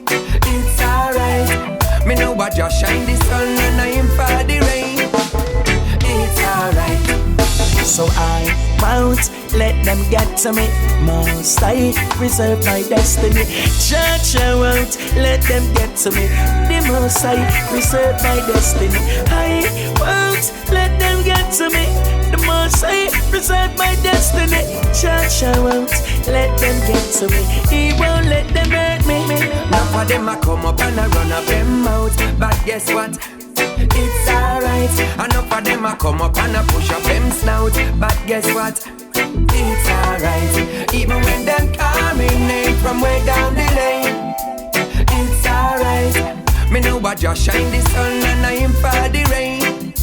it's alright. Me know I just shine the sun and I am for the rain. It's alright. So I won't let them get to me. Must I reserve my destiny? Church, I won't let them get to me. The most I reserve my destiny. I won't let them get to me. The most I reserve my destiny. Church, I won't let them get to me. He won't let them hurt me. Enough of them a come up and a run up them mouth, but guess what? It's alright. Enough of them a come up and a push up them snout, but guess what? It's alright. Even when them call me name from way down the lane, it's alright. Me know I just shine the sun and I am for the rain.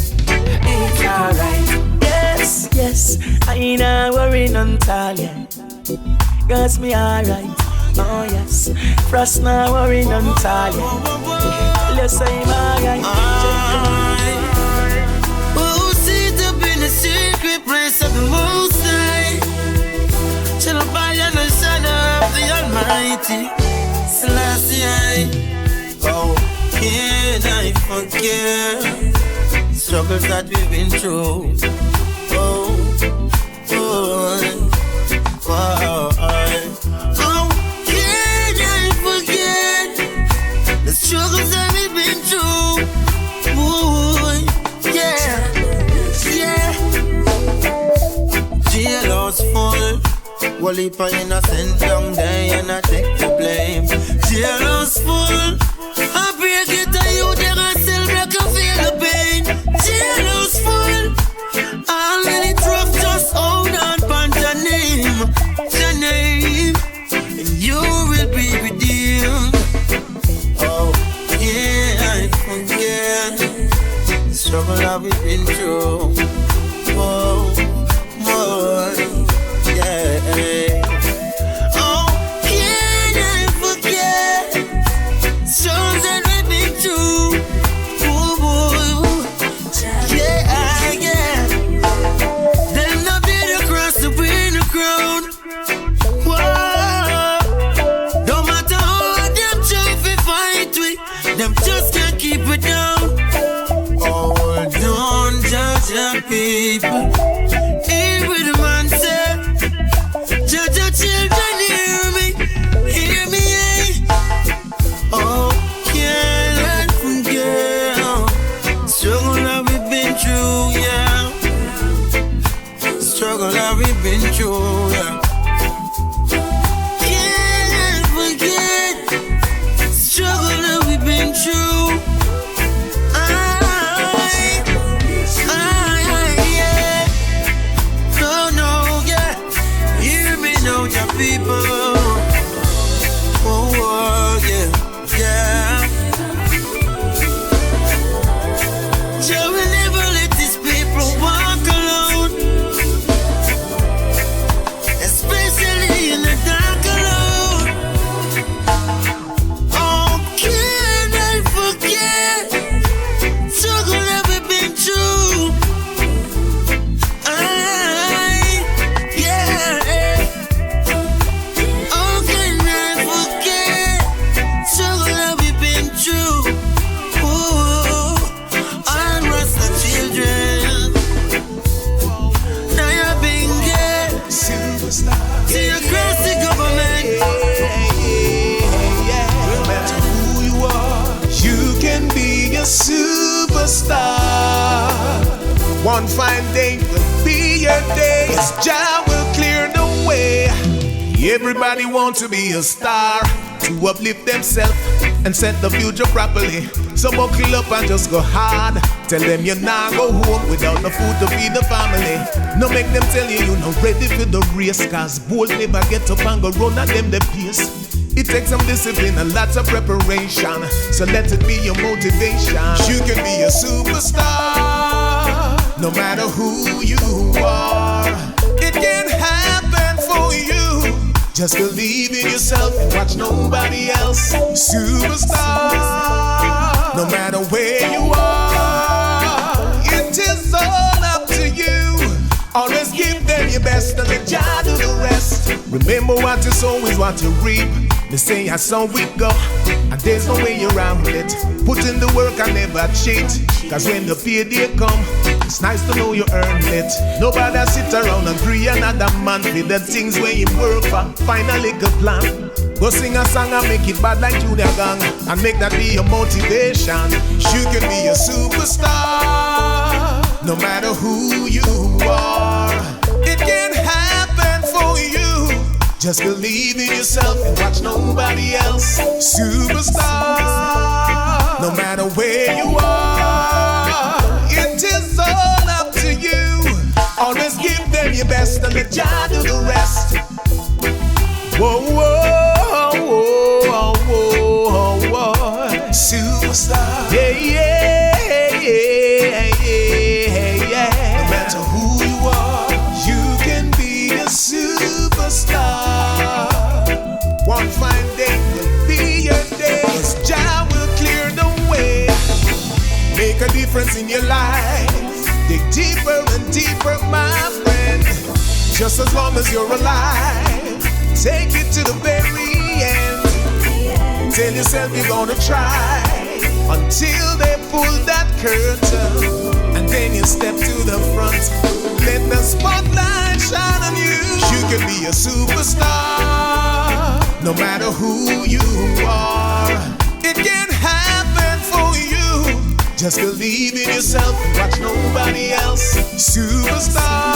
It's alright. Yes, yes, I ain't worrying on talent, 'cause me alright. Oh yes, Frost now worry none tall. Let's say my guy. Oh, sit up in the secret place of the Most High. Shall I buy and the shadow of the Almighty? Selassie, oh, can I forget struggles that we've been through? Oh, can I forget the struggles that we've been through? Boy, yeah. Jailhouse full, one heap of innocent down there and I take the blame. Jailhouse full, I break it to you, they gon' still make you feel the pain. Jailhouse full, all in it rough, just hold on, pan your name, and you will be redeemed. Oh, yeah, I forget the struggle that we've been through. Oh, yeah. Oh, can I forget songs that we've been through? Yeah. Them not beat across the win the crown. Whoa. No matter how them try to fight we, them just can't keep it down. Oh, don't judge your people. Hear what the man said. Judge your children, hear me, eh? Oh, can't I forget struggle that we've been through, yeah. Struggle that we've been through, yeah. Can't forget struggle that we've been through. Yeah. No, yeah. Hear me now, your people. Oh, yeah. Jah will never let these people walk alone, especially in the dark alone. Oh, can I forget struggle that we've been through? Yeah. Oh, can I forget struggle that we've been through? Ooh, and Rasta children, now you're being gay. See across the government. No matter who you are, you can be a superstar. One fine day will be your day. His job will clear the way. Everybody wants to be a star, to uplift themselves and set the future properly. So buckle up and just go hard. Tell them you're not go home without the food to feed the family. No make them tell you you're not ready for the race, cause bulls never get up and go run at them the pace. It takes some discipline and lots of preparation, so let it be your motivation. You can be a superstar, no matter who you are. It can happen for you. Just believe in yourself and watch nobody else. Superstar, no matter where you are, it is all up to you. Always give them your best and let Jah do the rest. Remember what you sow is what you reap. They say I saw we go, and there's no way around it. Put in the work and never cheat, cause when the payday come, it's nice to know you earned it. Nobody sit around and pray another man for the things where you work for. Find a little plan. Go sing a song and make it bad like Junior Gang, and make that be your motivation. You can be a superstar, no matter who you are. It can happen for you. Just believe in yourself and watch nobody else. Superstar, no matter where you are, it is all up to you. Always give them your best and let Jah do the rest. Whoa, whoa, whoa, whoa, whoa. Superstar, yeah. No matter who you are, you can be a superstar. One fine difference in your life. Dig deeper and deeper, my friend. Just as long as you're alive, take it to the very end. Tell yourself you're gonna try until they pull that curtain, and then you step to the front. Let the spotlight shine on you. You can be a superstar, no matter who you are. It can happen for you. Just believe in yourself, watch nobody else. Superstar,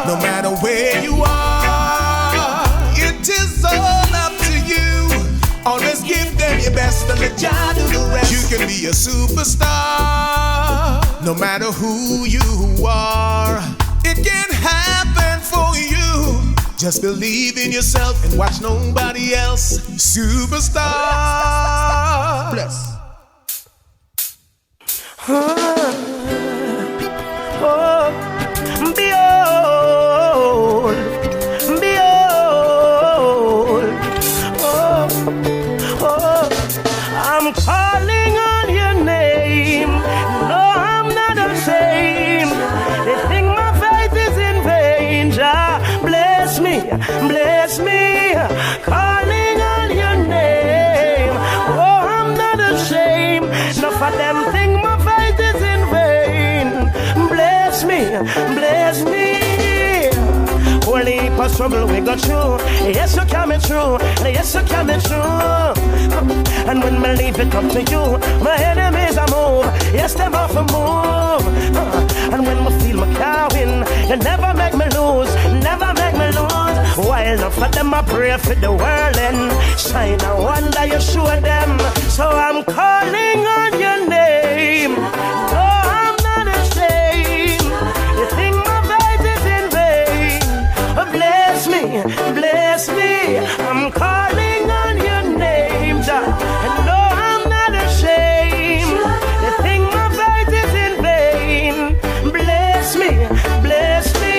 no matter where you are. It is all up to you. Always give them your best and let Jah do the rest. You can be a superstar, no matter who you are. It can happen for you. Just believe in yourself and watch nobody else. Superstar. Bless. Behold, behold, I'm calling on your name. No, I'm not ashamed. They think my faith is in vain. Jah, bless me, bless me. Calling on your name. Oh, I'm not ashamed. Enough of them think my faith is in vain. Bless me, bless me. Only heap of struggle we go through. Yes, you coming through. Yes, you coming through. And when me leave it up to you, my enemies are move. Yes, them off a move. And when me feel my car win, you never make me lose. Never make me lose. While enough of them I pray for the world and shine a wonder you show them. So I'm calling on your name. No, I'm not ashamed. You think my faith is in vain. Bless me, bless me. I'm calling on your name, Jah. And no, I'm not ashamed. You think my faith is in vain. Bless me, bless me.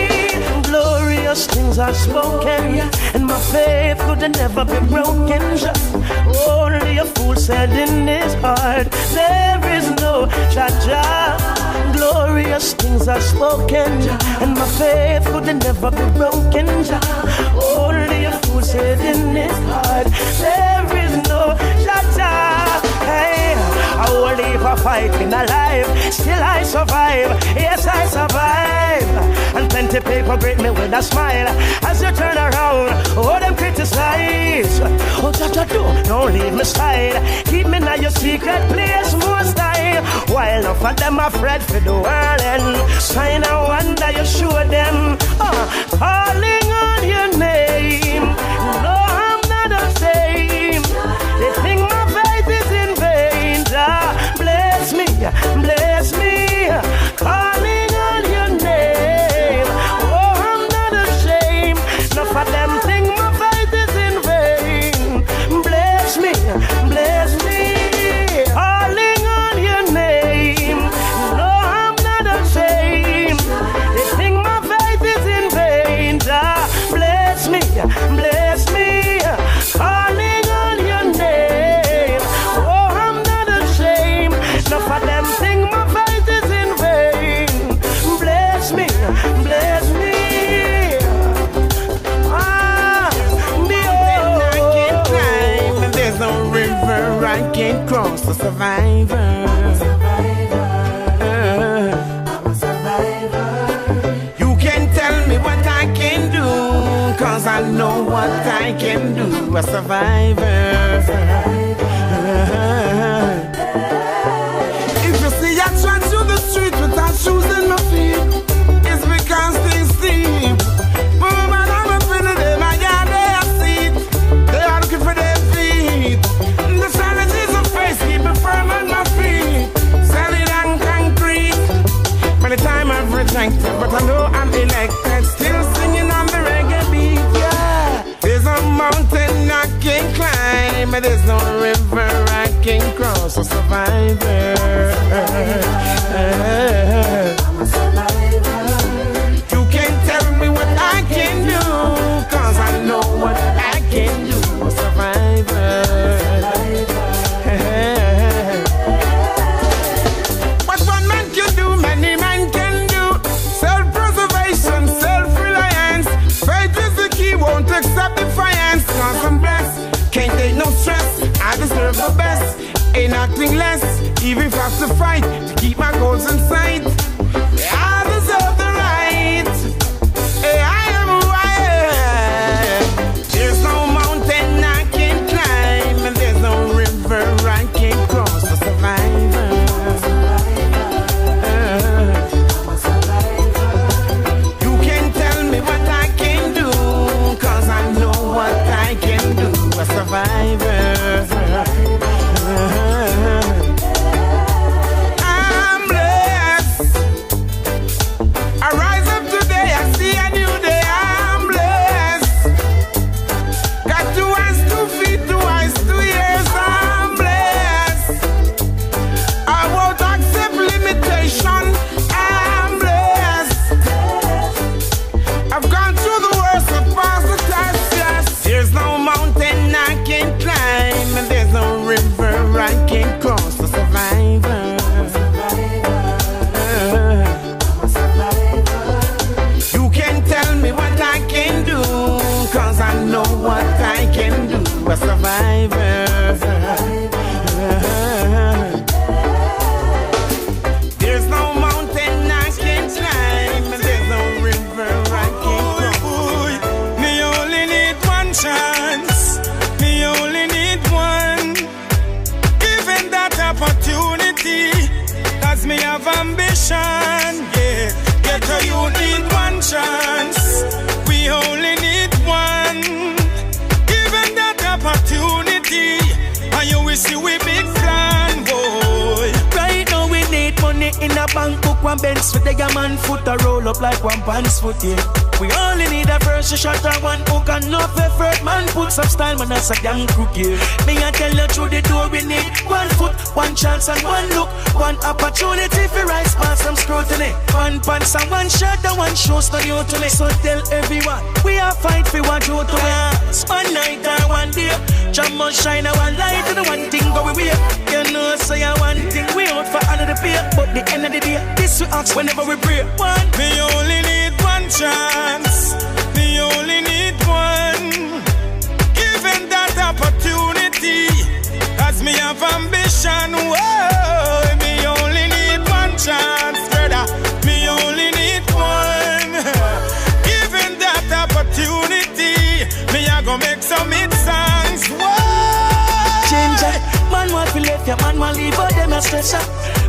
Glorious things are spoken, and my faith could never be broken. Only a fool said in his heart, there is no Jah. Glorious things are spoken, and my faith could never be broken. Only a fool said in his heart, there is no Jah. Hey, I will live a fighting alive, still I survive. Yes, I survive. And plenty people greet me with a smile as you turn around. Oh, them criticize. Oh, Jah, don't leave me side. Keep me in your secret place, most time. While enough of them afraid for the world and sign a wonder you show them. Calling on your name. No, I'm not ashamed. They think my faith is in vain. Jah, bless me, bless me. Calling on your name. Oh, I'm not ashamed. Enough of them think my faith is in vain. Bless me, bless me. Calling on your name. No, I'm not ashamed. They think my faith is in vain. Jah, bless me, bless me. Calling on your name. Oh, I'm not ashamed. Enough of them think my faith is in vain. Bless me, bless me. There's no river I can't cross, a survivor. I'm a survivor. You can tell me what I can do, cause I know what I can do, a survivor. If you see I try to the street without shoes in my feet, it's because things steep. Woman, I'm a friend of them, I got their seat. They are looking for their feet. The challenges of face keep me firm on my feet. Solid and concrete. By the time I've rejected, but I know I'm elected. Still singing on the reggae beat, yeah. There's a mountain I can climb, and there's no river I can cross, a survivor. I'm a survivor. You can't tell me what I can do, cause I know what I can do, a survivor. What deserve the best. Ain't nothing less, even if I have to fight to keep my goals in sight. I deserve the right. I am who I am. There's no mountain I can climb, and there's no river I can cross to survive. You can tell me what I can do, 'cause I know what I can do. A survivor. I'm blessed. I rise up today, I see a new day. I'm blessed. Got 2 hands, 2 feet, 2 eyes, 2 ears. I'm blessed. I won't accept limitation. I'm blessed. I've gone through the worst and passed the test. Yes. There's no mountain I can climb, and there's no river I can cross to survive. You can tell me what I can do, 'cause I know what I can do. A survivor. There's no mountain I can climb, and there's no river I can cross. Me only need one chance. Me only need one. Given that opportunity, 'cause me have ambition. Yeah, get a you need one chance. We only need one. Given that opportunity, and you will see we big plan, boy. Right now we need money in a bank book, one Benz for the man foot a roll up like one pants foot, yeah. We only need a first shot or one hook and no effort. Man put some style, man, that's a damn crook, yeah. Me I tell you through the door, we need 1 foot, 1 chance and 1 look, 1 opportunity for rise past some scrutiny. 1 pants and 1 shot and 1 shows no you to me. So tell everyone, we are fight for what you to us. 1 night or 1 day, jam must shine a 1 light and 1 thing go away. You know, say a 1 thing we out for another pay, but the end of the day, this we ask whenever we pray. 1. Me only need 1 chance. Me only need 1. Given that opportunity, 'cause me have ambition. Whoa, me only need 1 chance, brother. Me only need 1. Given that opportunity, me a go make some hit songs. Whoa. Ginjah, man want to left ya, man want leave out them a stressor.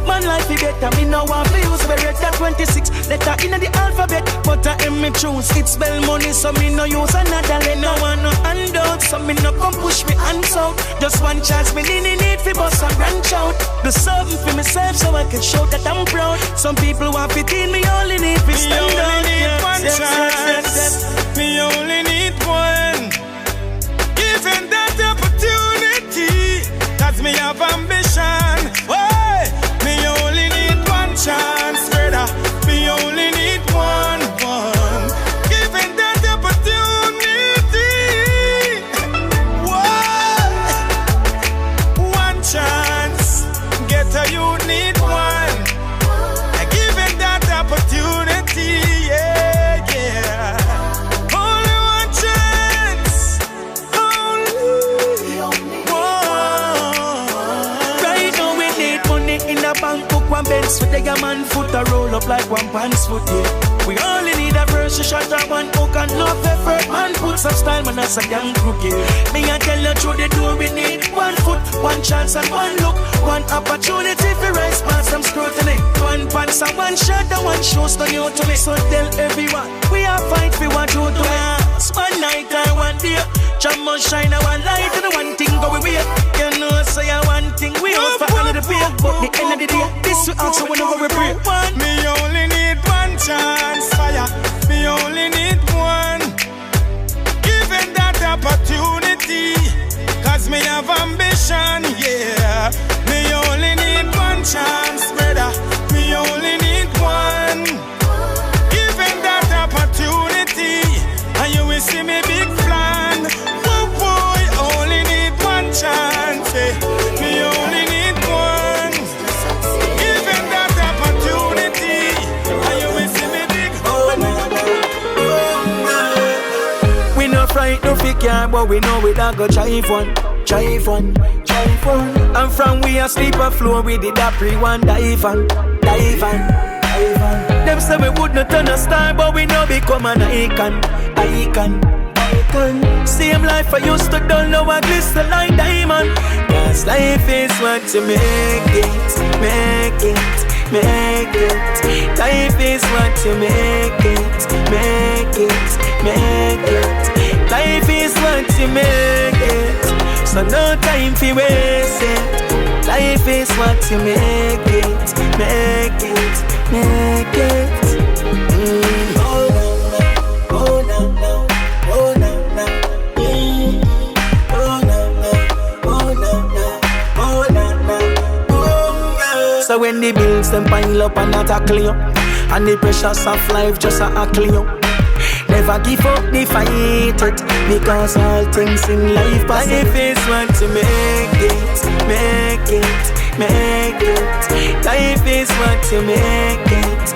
Man life be better, me no want to use the red 26 letter in the alphabet, but I am me choose. It's spell money, so me no use another letter. No one no handout, so me no come push me hands out. Just 1 chance, me need fi bust and branch out. Do something for myself, so I can show that I'm proud. Some people want fit in, me only need fi stand Me out. only need 1 chance. Me only need 1. Given that opportunity, 'cause me have ambition. Hey, me only need 1 chance, brother. Me only need 1. Given that opportunity, 1 chance. Get a you need 1. Given that opportunity, yeah, yeah. Only 1 chance. Only 1. Right now we need money in a bank book, 1 Benz for the man foot a roll up like 1 pants foot, yeah. We only need a first shot or 1 hook and no effort. Man put some style, man, that's a damn crook, yeah. Me I tell you through the door, we need 1 foot, 1 chance and 1 look, 1 opportunity for rise past some scrutiny. 1 pants and 1 shot and 1 shows no new to me. So tell everyone, we are fight for what you to us. 1 night or 1 day, jam must shine a 1 light and 1 thing go away. You know, say a 1 thing we out for another pay, but the end of the day, this we also whenever we pray. 1. Me only need 1 chance, fire. Me only need 1. Given that opportunity, 'cause me have ambition, yeah. Me only need 1 chance, brother. Me only need 1. Given that opportunity, and you will see me big plan. Whoa, boy, only need 1 chance, eh. Me only need 1. Given that opportunity, and you will see me big plan. We no fright no figure, but we know we don't go jive one. And from we a sleep a floor with the dapper one dive on. Them say we would not turn a star, but we know become an icon. Same life I used to do, now I glisten like diamond. Cause life is what you make it. Life is what you make it. Life is what you make it. So no time for waste it. Life is what you make it. So when the bills them pile up and tackle you, and the pressures of life just tackle you, never give up the fight it, because all things in life pass. Life is what you make it. Life is what you make it.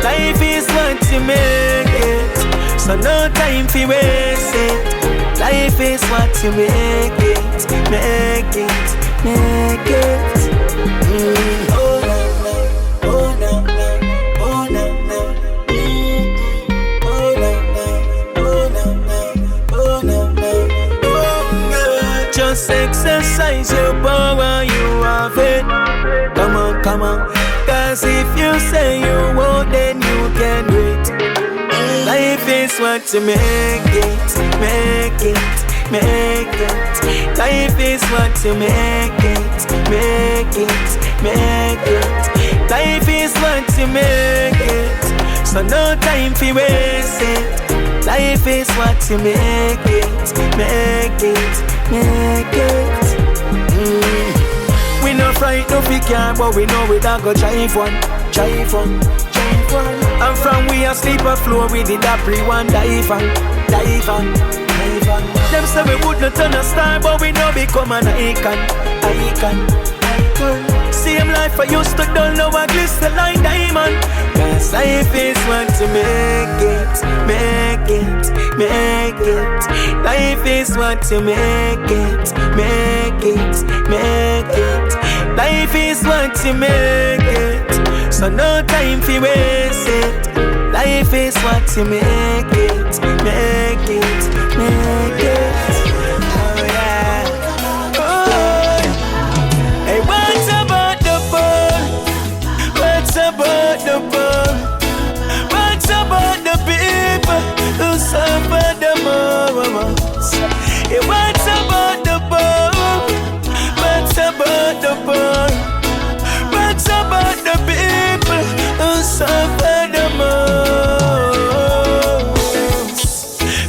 Life is what you make it. So no time for waste it. Life is what you make it. Just exercise your power, you have it. Come on. Cause if you say you won't, then you can do it. Life is what you make it. Life is what you make it. Life is what you make it. So no time for waste it. Life is what you make it. We no fright, no fi care, but we know we don't go drive one. And from we a sleep a floor with the dapper one dive on. Them say we would not turn a star, but we know become an icon. Same life I used to do, now I glisten like diamond. Cause life is what you make it. Life is what you make it. Life is what you make it. So no time for waste it. Life is what you make it. Oh yeah. Oh. Hey, what's about the poor? What's about the poor? What's about the people who suffer the most? Hey, what's about the poor? What's about the poor? What's about the people who suffer the most?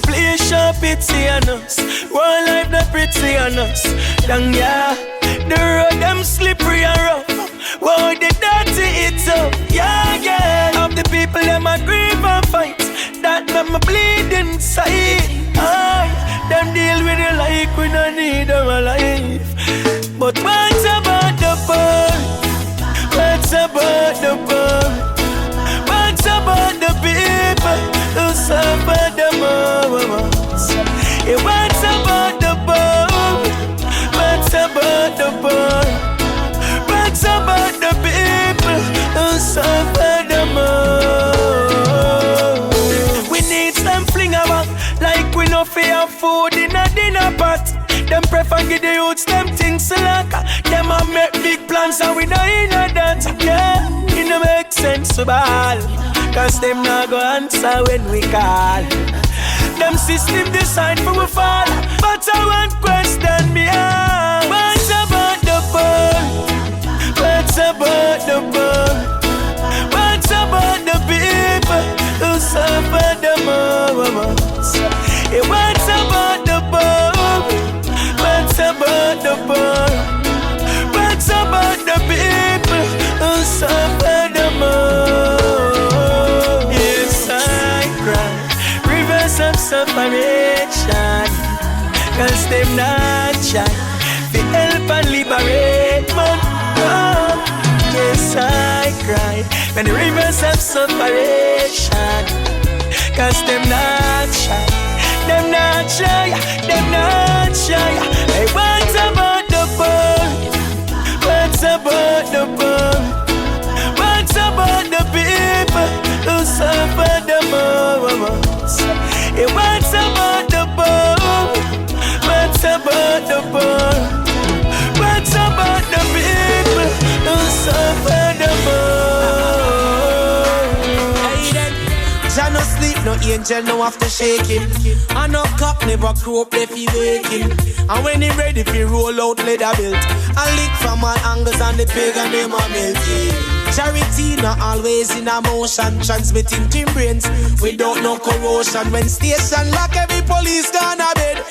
Please show pity on us. One life not pretty on us. Dang yeah, the road them slippery and rough. Wow, the dirty it's up. Yeah. Of the people them a grieve and fight. That make me bleed inside. Them deal with it like we don't need them alive. But what's about the poor? What's about the poor? What's about the people who suffer the most? Hey, what's about the poor? What's about the poor? What's about the people who suffer the most? We need some fling about, like we no fear food in a dinner pot. Them prefer give the youths them things like them a make big plans and we no in a that. Yeah, it no make sense to ball, cause them not go answer when we call. Them system designed for we fall, but I want question me. What's about the poor? What's about the poor? What's about the people who suffer the most? Hey, what's about the poor? What's about the poor? What's about the people who suffer the most? Yes, I cry rivers of separation, cause them not shy for help and liberate man. Oh, yes, I cry when the rivers of separation, cause them not shy them not shy, them not shy. Hey, what's about the poor? What's about the poor? What's about the people who suffer the most? Hey, what's about the poor? What's about the poor? What's about the people who suffer the most? Hey then, Jah no sleep, no angel, no have to shake him. And no cock never crow up if he wake him. And when he ready, fi roll out leather belt. I lick from all angles and the pagan them a melt. Charity not always in a motion, transmitting team brains without no corrosion. When station lock, every police gone a bed.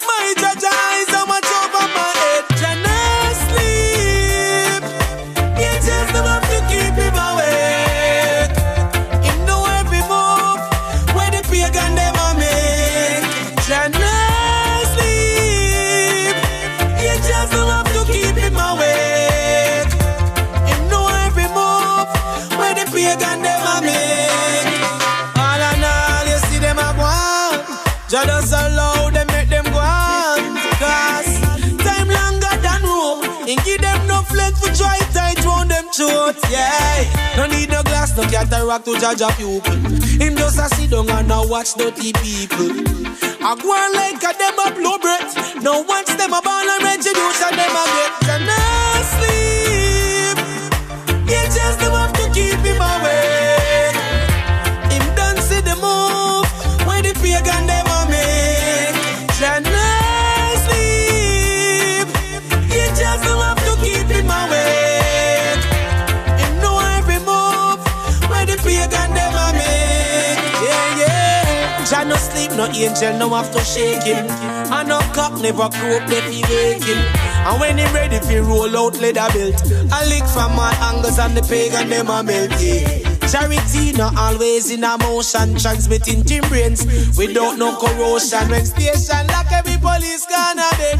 My judge eyes how much over my head. Jah no sleep, angels them have to keep him awake. Him know every move where the pagan them a make. Jah no sleep, angels them have to keep him awake. Him know every move where the pagan them a make. All and all you see them a go on. Jah just allow them make them go on. Cause time longer than rope. And give them no flex for dry tight round them throat. Yeah. No need no glass, no cataract to judge a pupil. Him just a sit down and a watch dirty people. I go on like a them a blow breath. No watch them a ball and retribution them a get. Jah no sleep. Angels them have to keep him awake. Him done see the move when the pagan them a make. Jah no sleep. Angels them have to keep him awake. Him know every move when the pagan them a make. Yeah, yeah. Jah no sleep, no angel, no have to shake him. And no cock never crow up if he wake him. And when he ready fi roll out leather belt, I lick from all angles and the pagan them a melt. Charity not always in a motion, transmitting team brains without no corrosion. When station lock, every police gone a bed.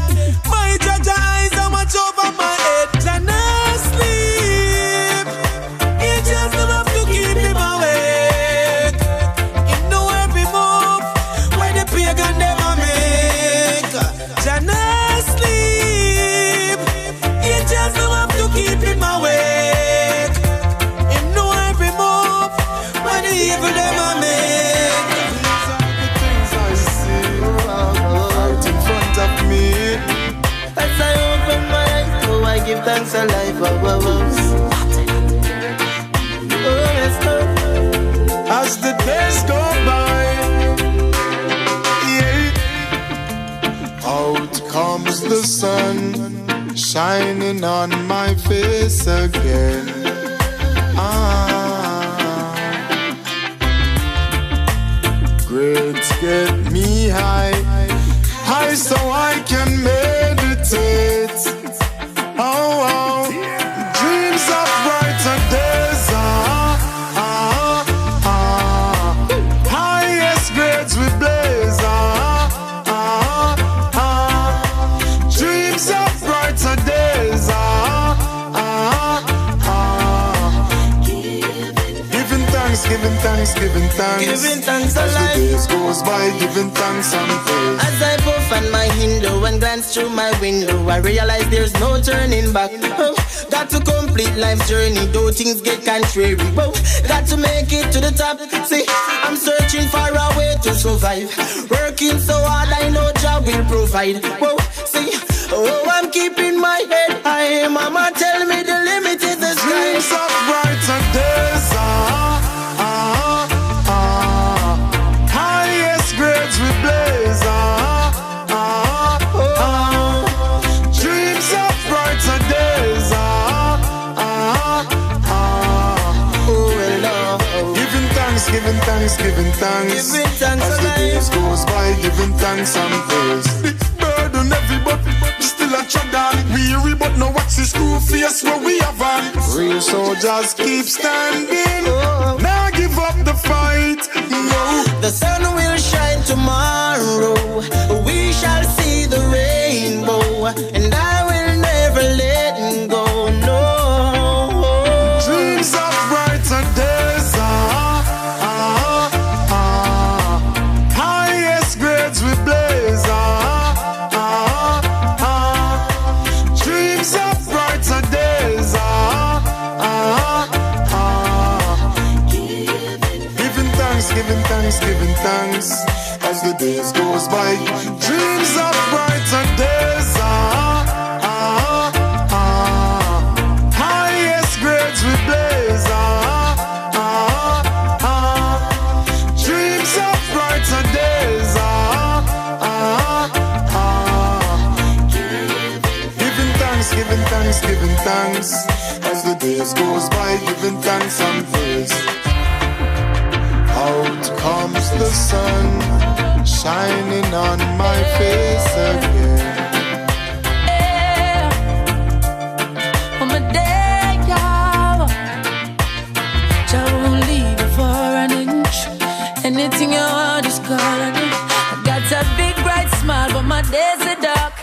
My judge eyes how much over my head. Jah no sleep, angels them have to keep him awake. Him know every move where the pagan them a make. Jah no sleep, angels them have to keep him awake. Him know every move where the evil them a make. These are the things I see right in front of me. As I open my eyes, oh, I give thanks to life. Oh, oh, oh. Oh, yes, Lord. As the days go by, yeah, out comes the sun, shining on my face again. Grades get me high, high so I can meditate. Oh, dreams of brighter days. Highest grades we blaze. Dreams of brighter days. Giving thanks, giving thanks, giving thanks. Giving thanks As the alive. days goes by, giving thanks and praise. As I puff on my window and glance through my window, I realize there's no turning back. Oh, got to complete life's journey, though things get contrary. Whoa, got to make it to the top. See, I'm searching for a way to survive. Working so hard, I know job will provide. Whoa, see, oh, I'm keeping my head high. Mama tell me the limit is the sky. Dreams of brighter days. Highest grades we blaze. Dreams of brighter days. Giving thanks, giving thanks, giving thanks. Giving thanks As the alive. days goes by, giving thanks and praise. Big burden heavy, but still a tread on. Weary, but no watch the screw face where we have on. Real soldiers keep standing. Now give up the fight. No. The sun will shine tomorrow. We shall see the rainbow, and I will never let go. No. Dreams of brighter days. Highest grades we giving thanks as the days goes by. Dreams of brighter days, highest grades we blaze, dreams of brighter days, giving thanks as the days goes by, giving thanks and praise. Out comes the sun, shining on my face again. Yeah, on my day job, I won't leave you for an inch. Anything you want, just call on me. I got a big bright smile, but my days are dark.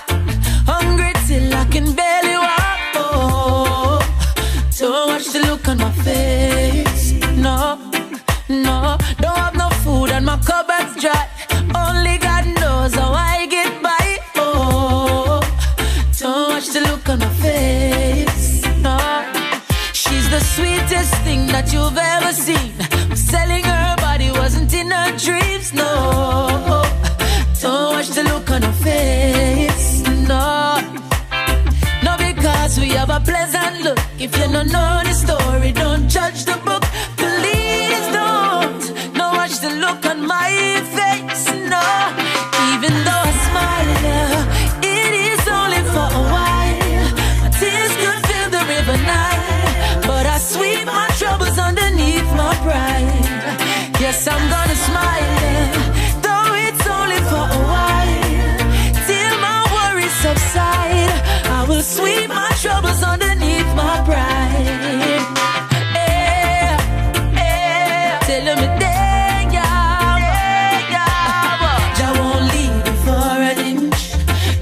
Hungry till I can barely walk. Oh, don't watch the look on my face. No. No, don't have no food and my cupboard's dry. Only God knows how I get by. Oh, don't watch the look on her face. No, she's the sweetest thing that you've ever seen. Selling her body wasn't in her dreams. No, don't watch the look on her face. No, no, because we have a pleasant look. If you don't know the story, don't judge the book. Please don't watch the look on my face, no. Even though I smile, it is only for a while. My tears could fill the river Nile, but I sweep my troubles underneath my pride. Yes, I'm gonna smile, though it's only for a while. Till my worries subside, I will sweep my troubles underneath my pride. Tell me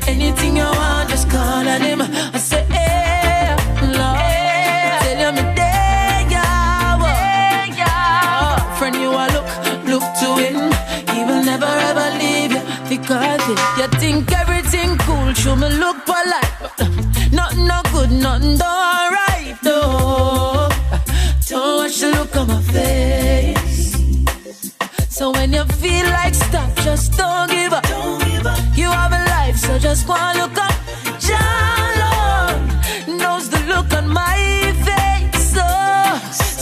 anything you want, just call on him. I say, hey, Lord, tell him friend, you are look to him. He will never ever leave you because you think everything cool, show me look polite. Nothing no good, nothing done alright, though. Don't watch the look on my face. So when you feel like stop, just don't give up. You have a life, so just go and look up. Jah Lord knows the look on my face.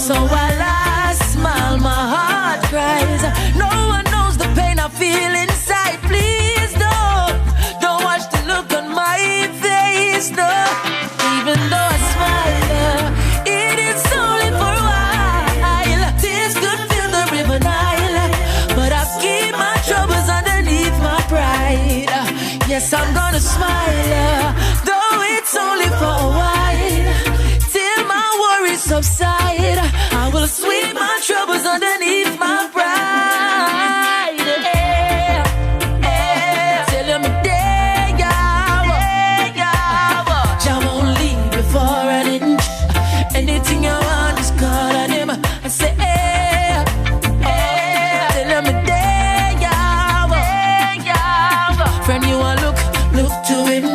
So while I smile, my heart cries. No one knows the pain I feel inside. Please don't watch the look on my face. No, even though I smile, it is only for a while. Tears could fill the river Nile, but I keep my troubles underneath my pride. Yes, I'm gonna smile, though it's only for a while. Till my worries subside, I will sweep my troubles underneath my pride. Tell him Jah won't leave you for an inch. Anything you want, just call on him. I say, tell him friend, you are look to him.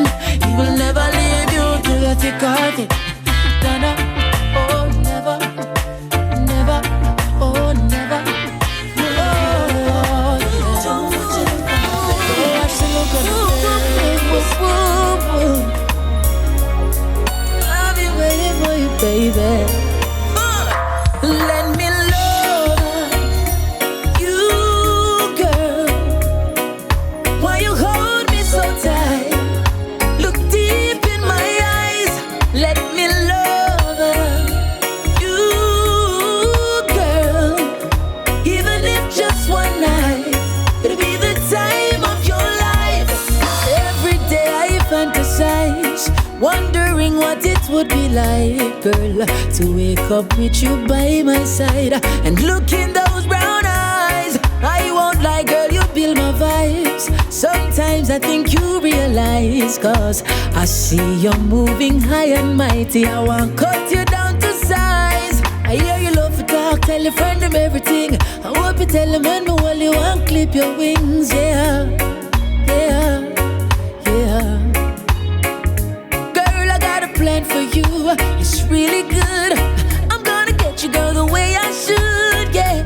He will never leave you to the thick of it. No, oh never, oh never. Oh, don't watch the look on your face. I'll be waiting for you, baby. Let me love you, girl. Why you hold me so tight? Look deep in my eyes. Let me love you, girl. Even if just one night, it'll be the time of your life. Every day I fantasize, wondering what it would be like, girl, to wake up with you by my side and look in those brown eyes. I won't lie, girl, you build my vibes. Sometimes I think you realize, cause I see you're moving high and mighty. I want cut you down to size. I hear you love to talk, tell your friend them everything. I hope you tell them when me hold you and clip your wings, yeah. Girl, I got a plan for you, it's really good. I'm gonna get you, girl, the way I should, yeah.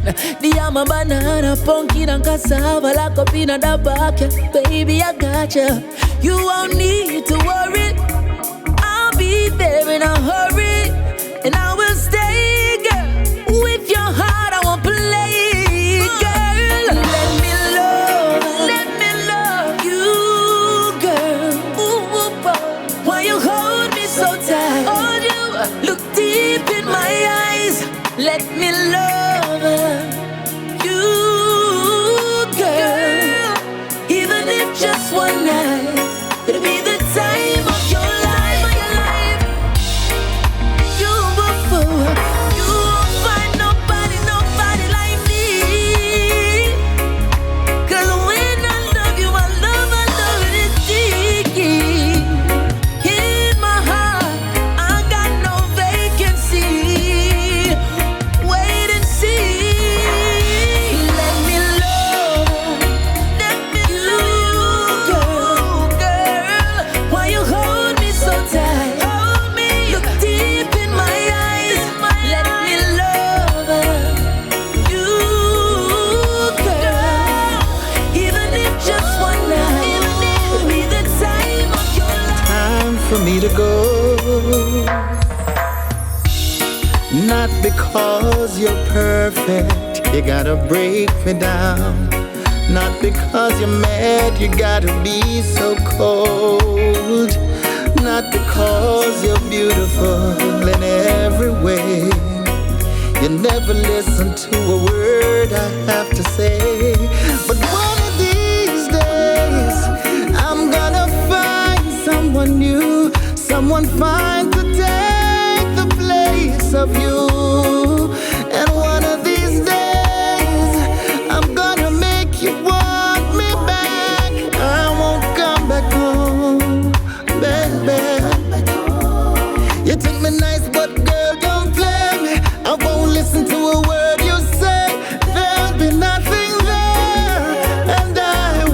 The yam a banana, pumpkin and cassava, lock up in the back. Baby, I got you. You won't need to worry. I'll be there in a hurry, and I will stay, girl. With your heart, I won't play, girl. Let me love you, girl. Ooh, boy. Why you hold me so tight? Hold you, look deep in my eyes. Let me love you, girl. Even if just one night, it'll be the time of your life. You will fool. You won't find nobody like me. 'Cause when I love you, I love it deep. In my heart, I got no vacancy. Wait and see. Let me love you, girl. Why you hold me so tight? Hold me. Look deep in my eyes. Let me love you, girl. Even if just one night, it'll be the time of your life. Time for me to go. Not because you're perfect, you gotta break me down. Not because you're mad, you gotta be so cold. Not because you're beautiful in every way. You never listen to a word I have to say. But one of these days, I'm gonna find someone new, someone fine to take the place of you. And one of these days, I'm gonna make you want me back. I won't come back home, baby. You think me nice, but girl, don't play me. I won't listen to a word you say. There'll be nothing there, and I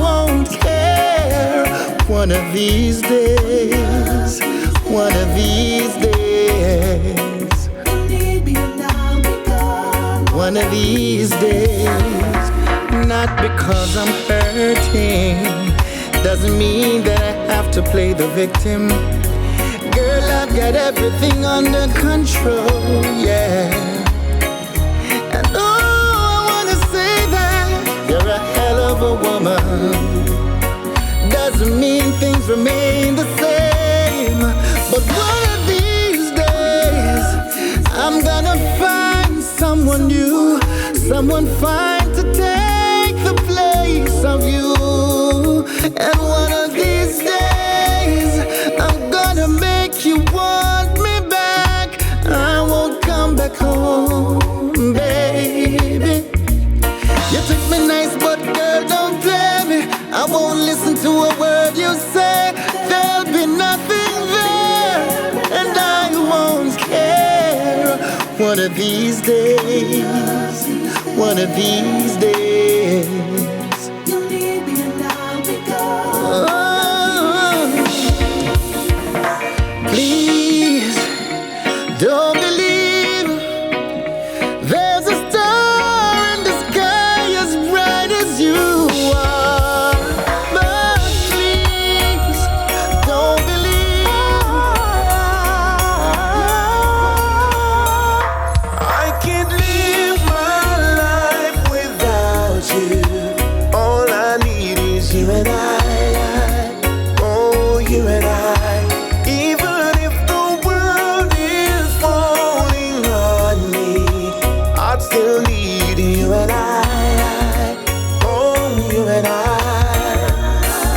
won't care. One of these days, one of these days, one of these days. Not because I'm hurting, doesn't mean that I have to play the victim. Girl, I've got everything under control, yeah. And oh, I wanna say that you're a hell of a woman. Doesn't mean things remain the same. But one of these days, I'm gonna find someone new, someone fine to take the place of you. And one of these days, I'm gonna make you want me back. I won't come back home, baby. You think me nice, but girl, don't play me. I won't listen to a word you say. There'll be nothing there, and I won't care. One of these days, one of these days. You leave me and I'll be gone. Oh, please don't believe there's a star in the sky as bright as you are. But please don't believe I can't live my life without you. All I need is you and I. Oh, you and I. Even if the world is falling on me, I'd still need you and I. Oh, you and I.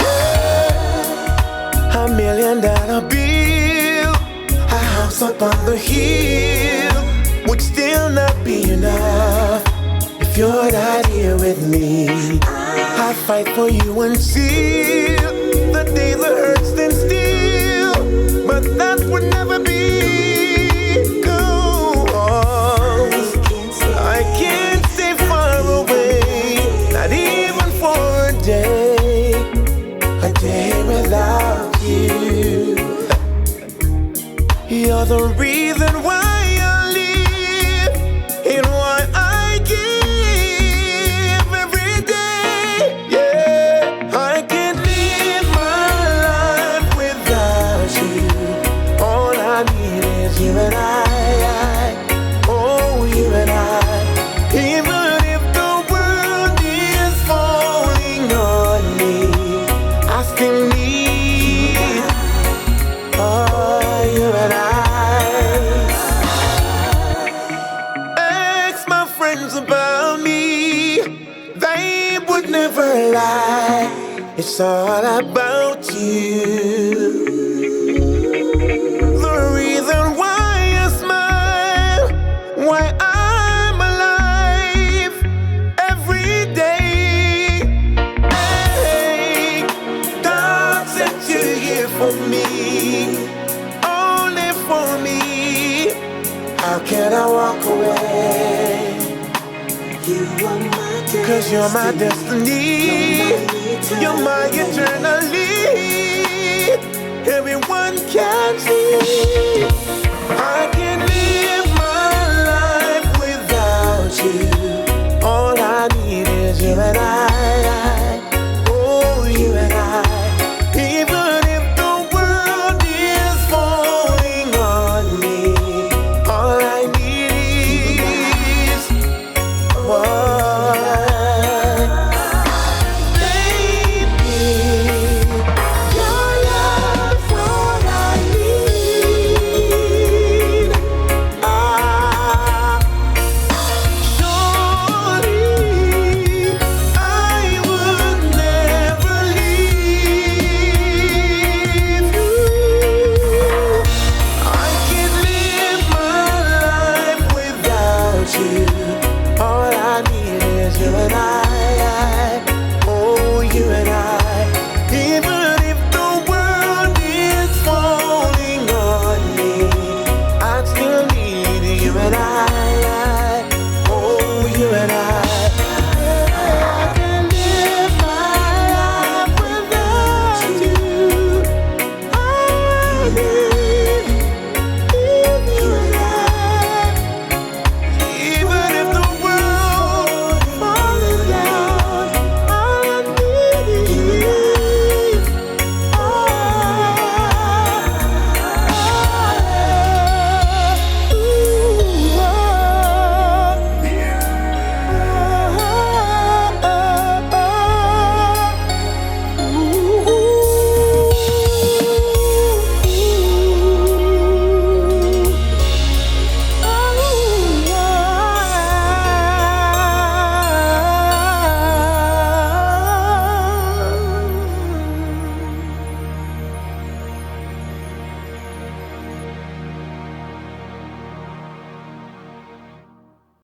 Yeah. $1 million bill, a house up on the hill would still not be enough if you're not here with me. I'd fight for you until the day the hurt stands still, but that would never be. Go on. I can't stay far away, not even for a day without you. You're the reason why I live and why I give. friends about me, they would never lie. It's all about you. The reason why I smile, why I'm alive every day. Hey, God sent you here for me, only for me. How can I walk away? You are my destiny. 'Cause you're my destiny. You're my eternally. Everyone can see. I can't live my life without you. All I need is you and I. Oh, you and I. Even if the world is falling on me, all I need is one. Baby, your love's all I need. Surely I would never leave you. I can't live my life without you. All I need is you and I. Oh, you and I.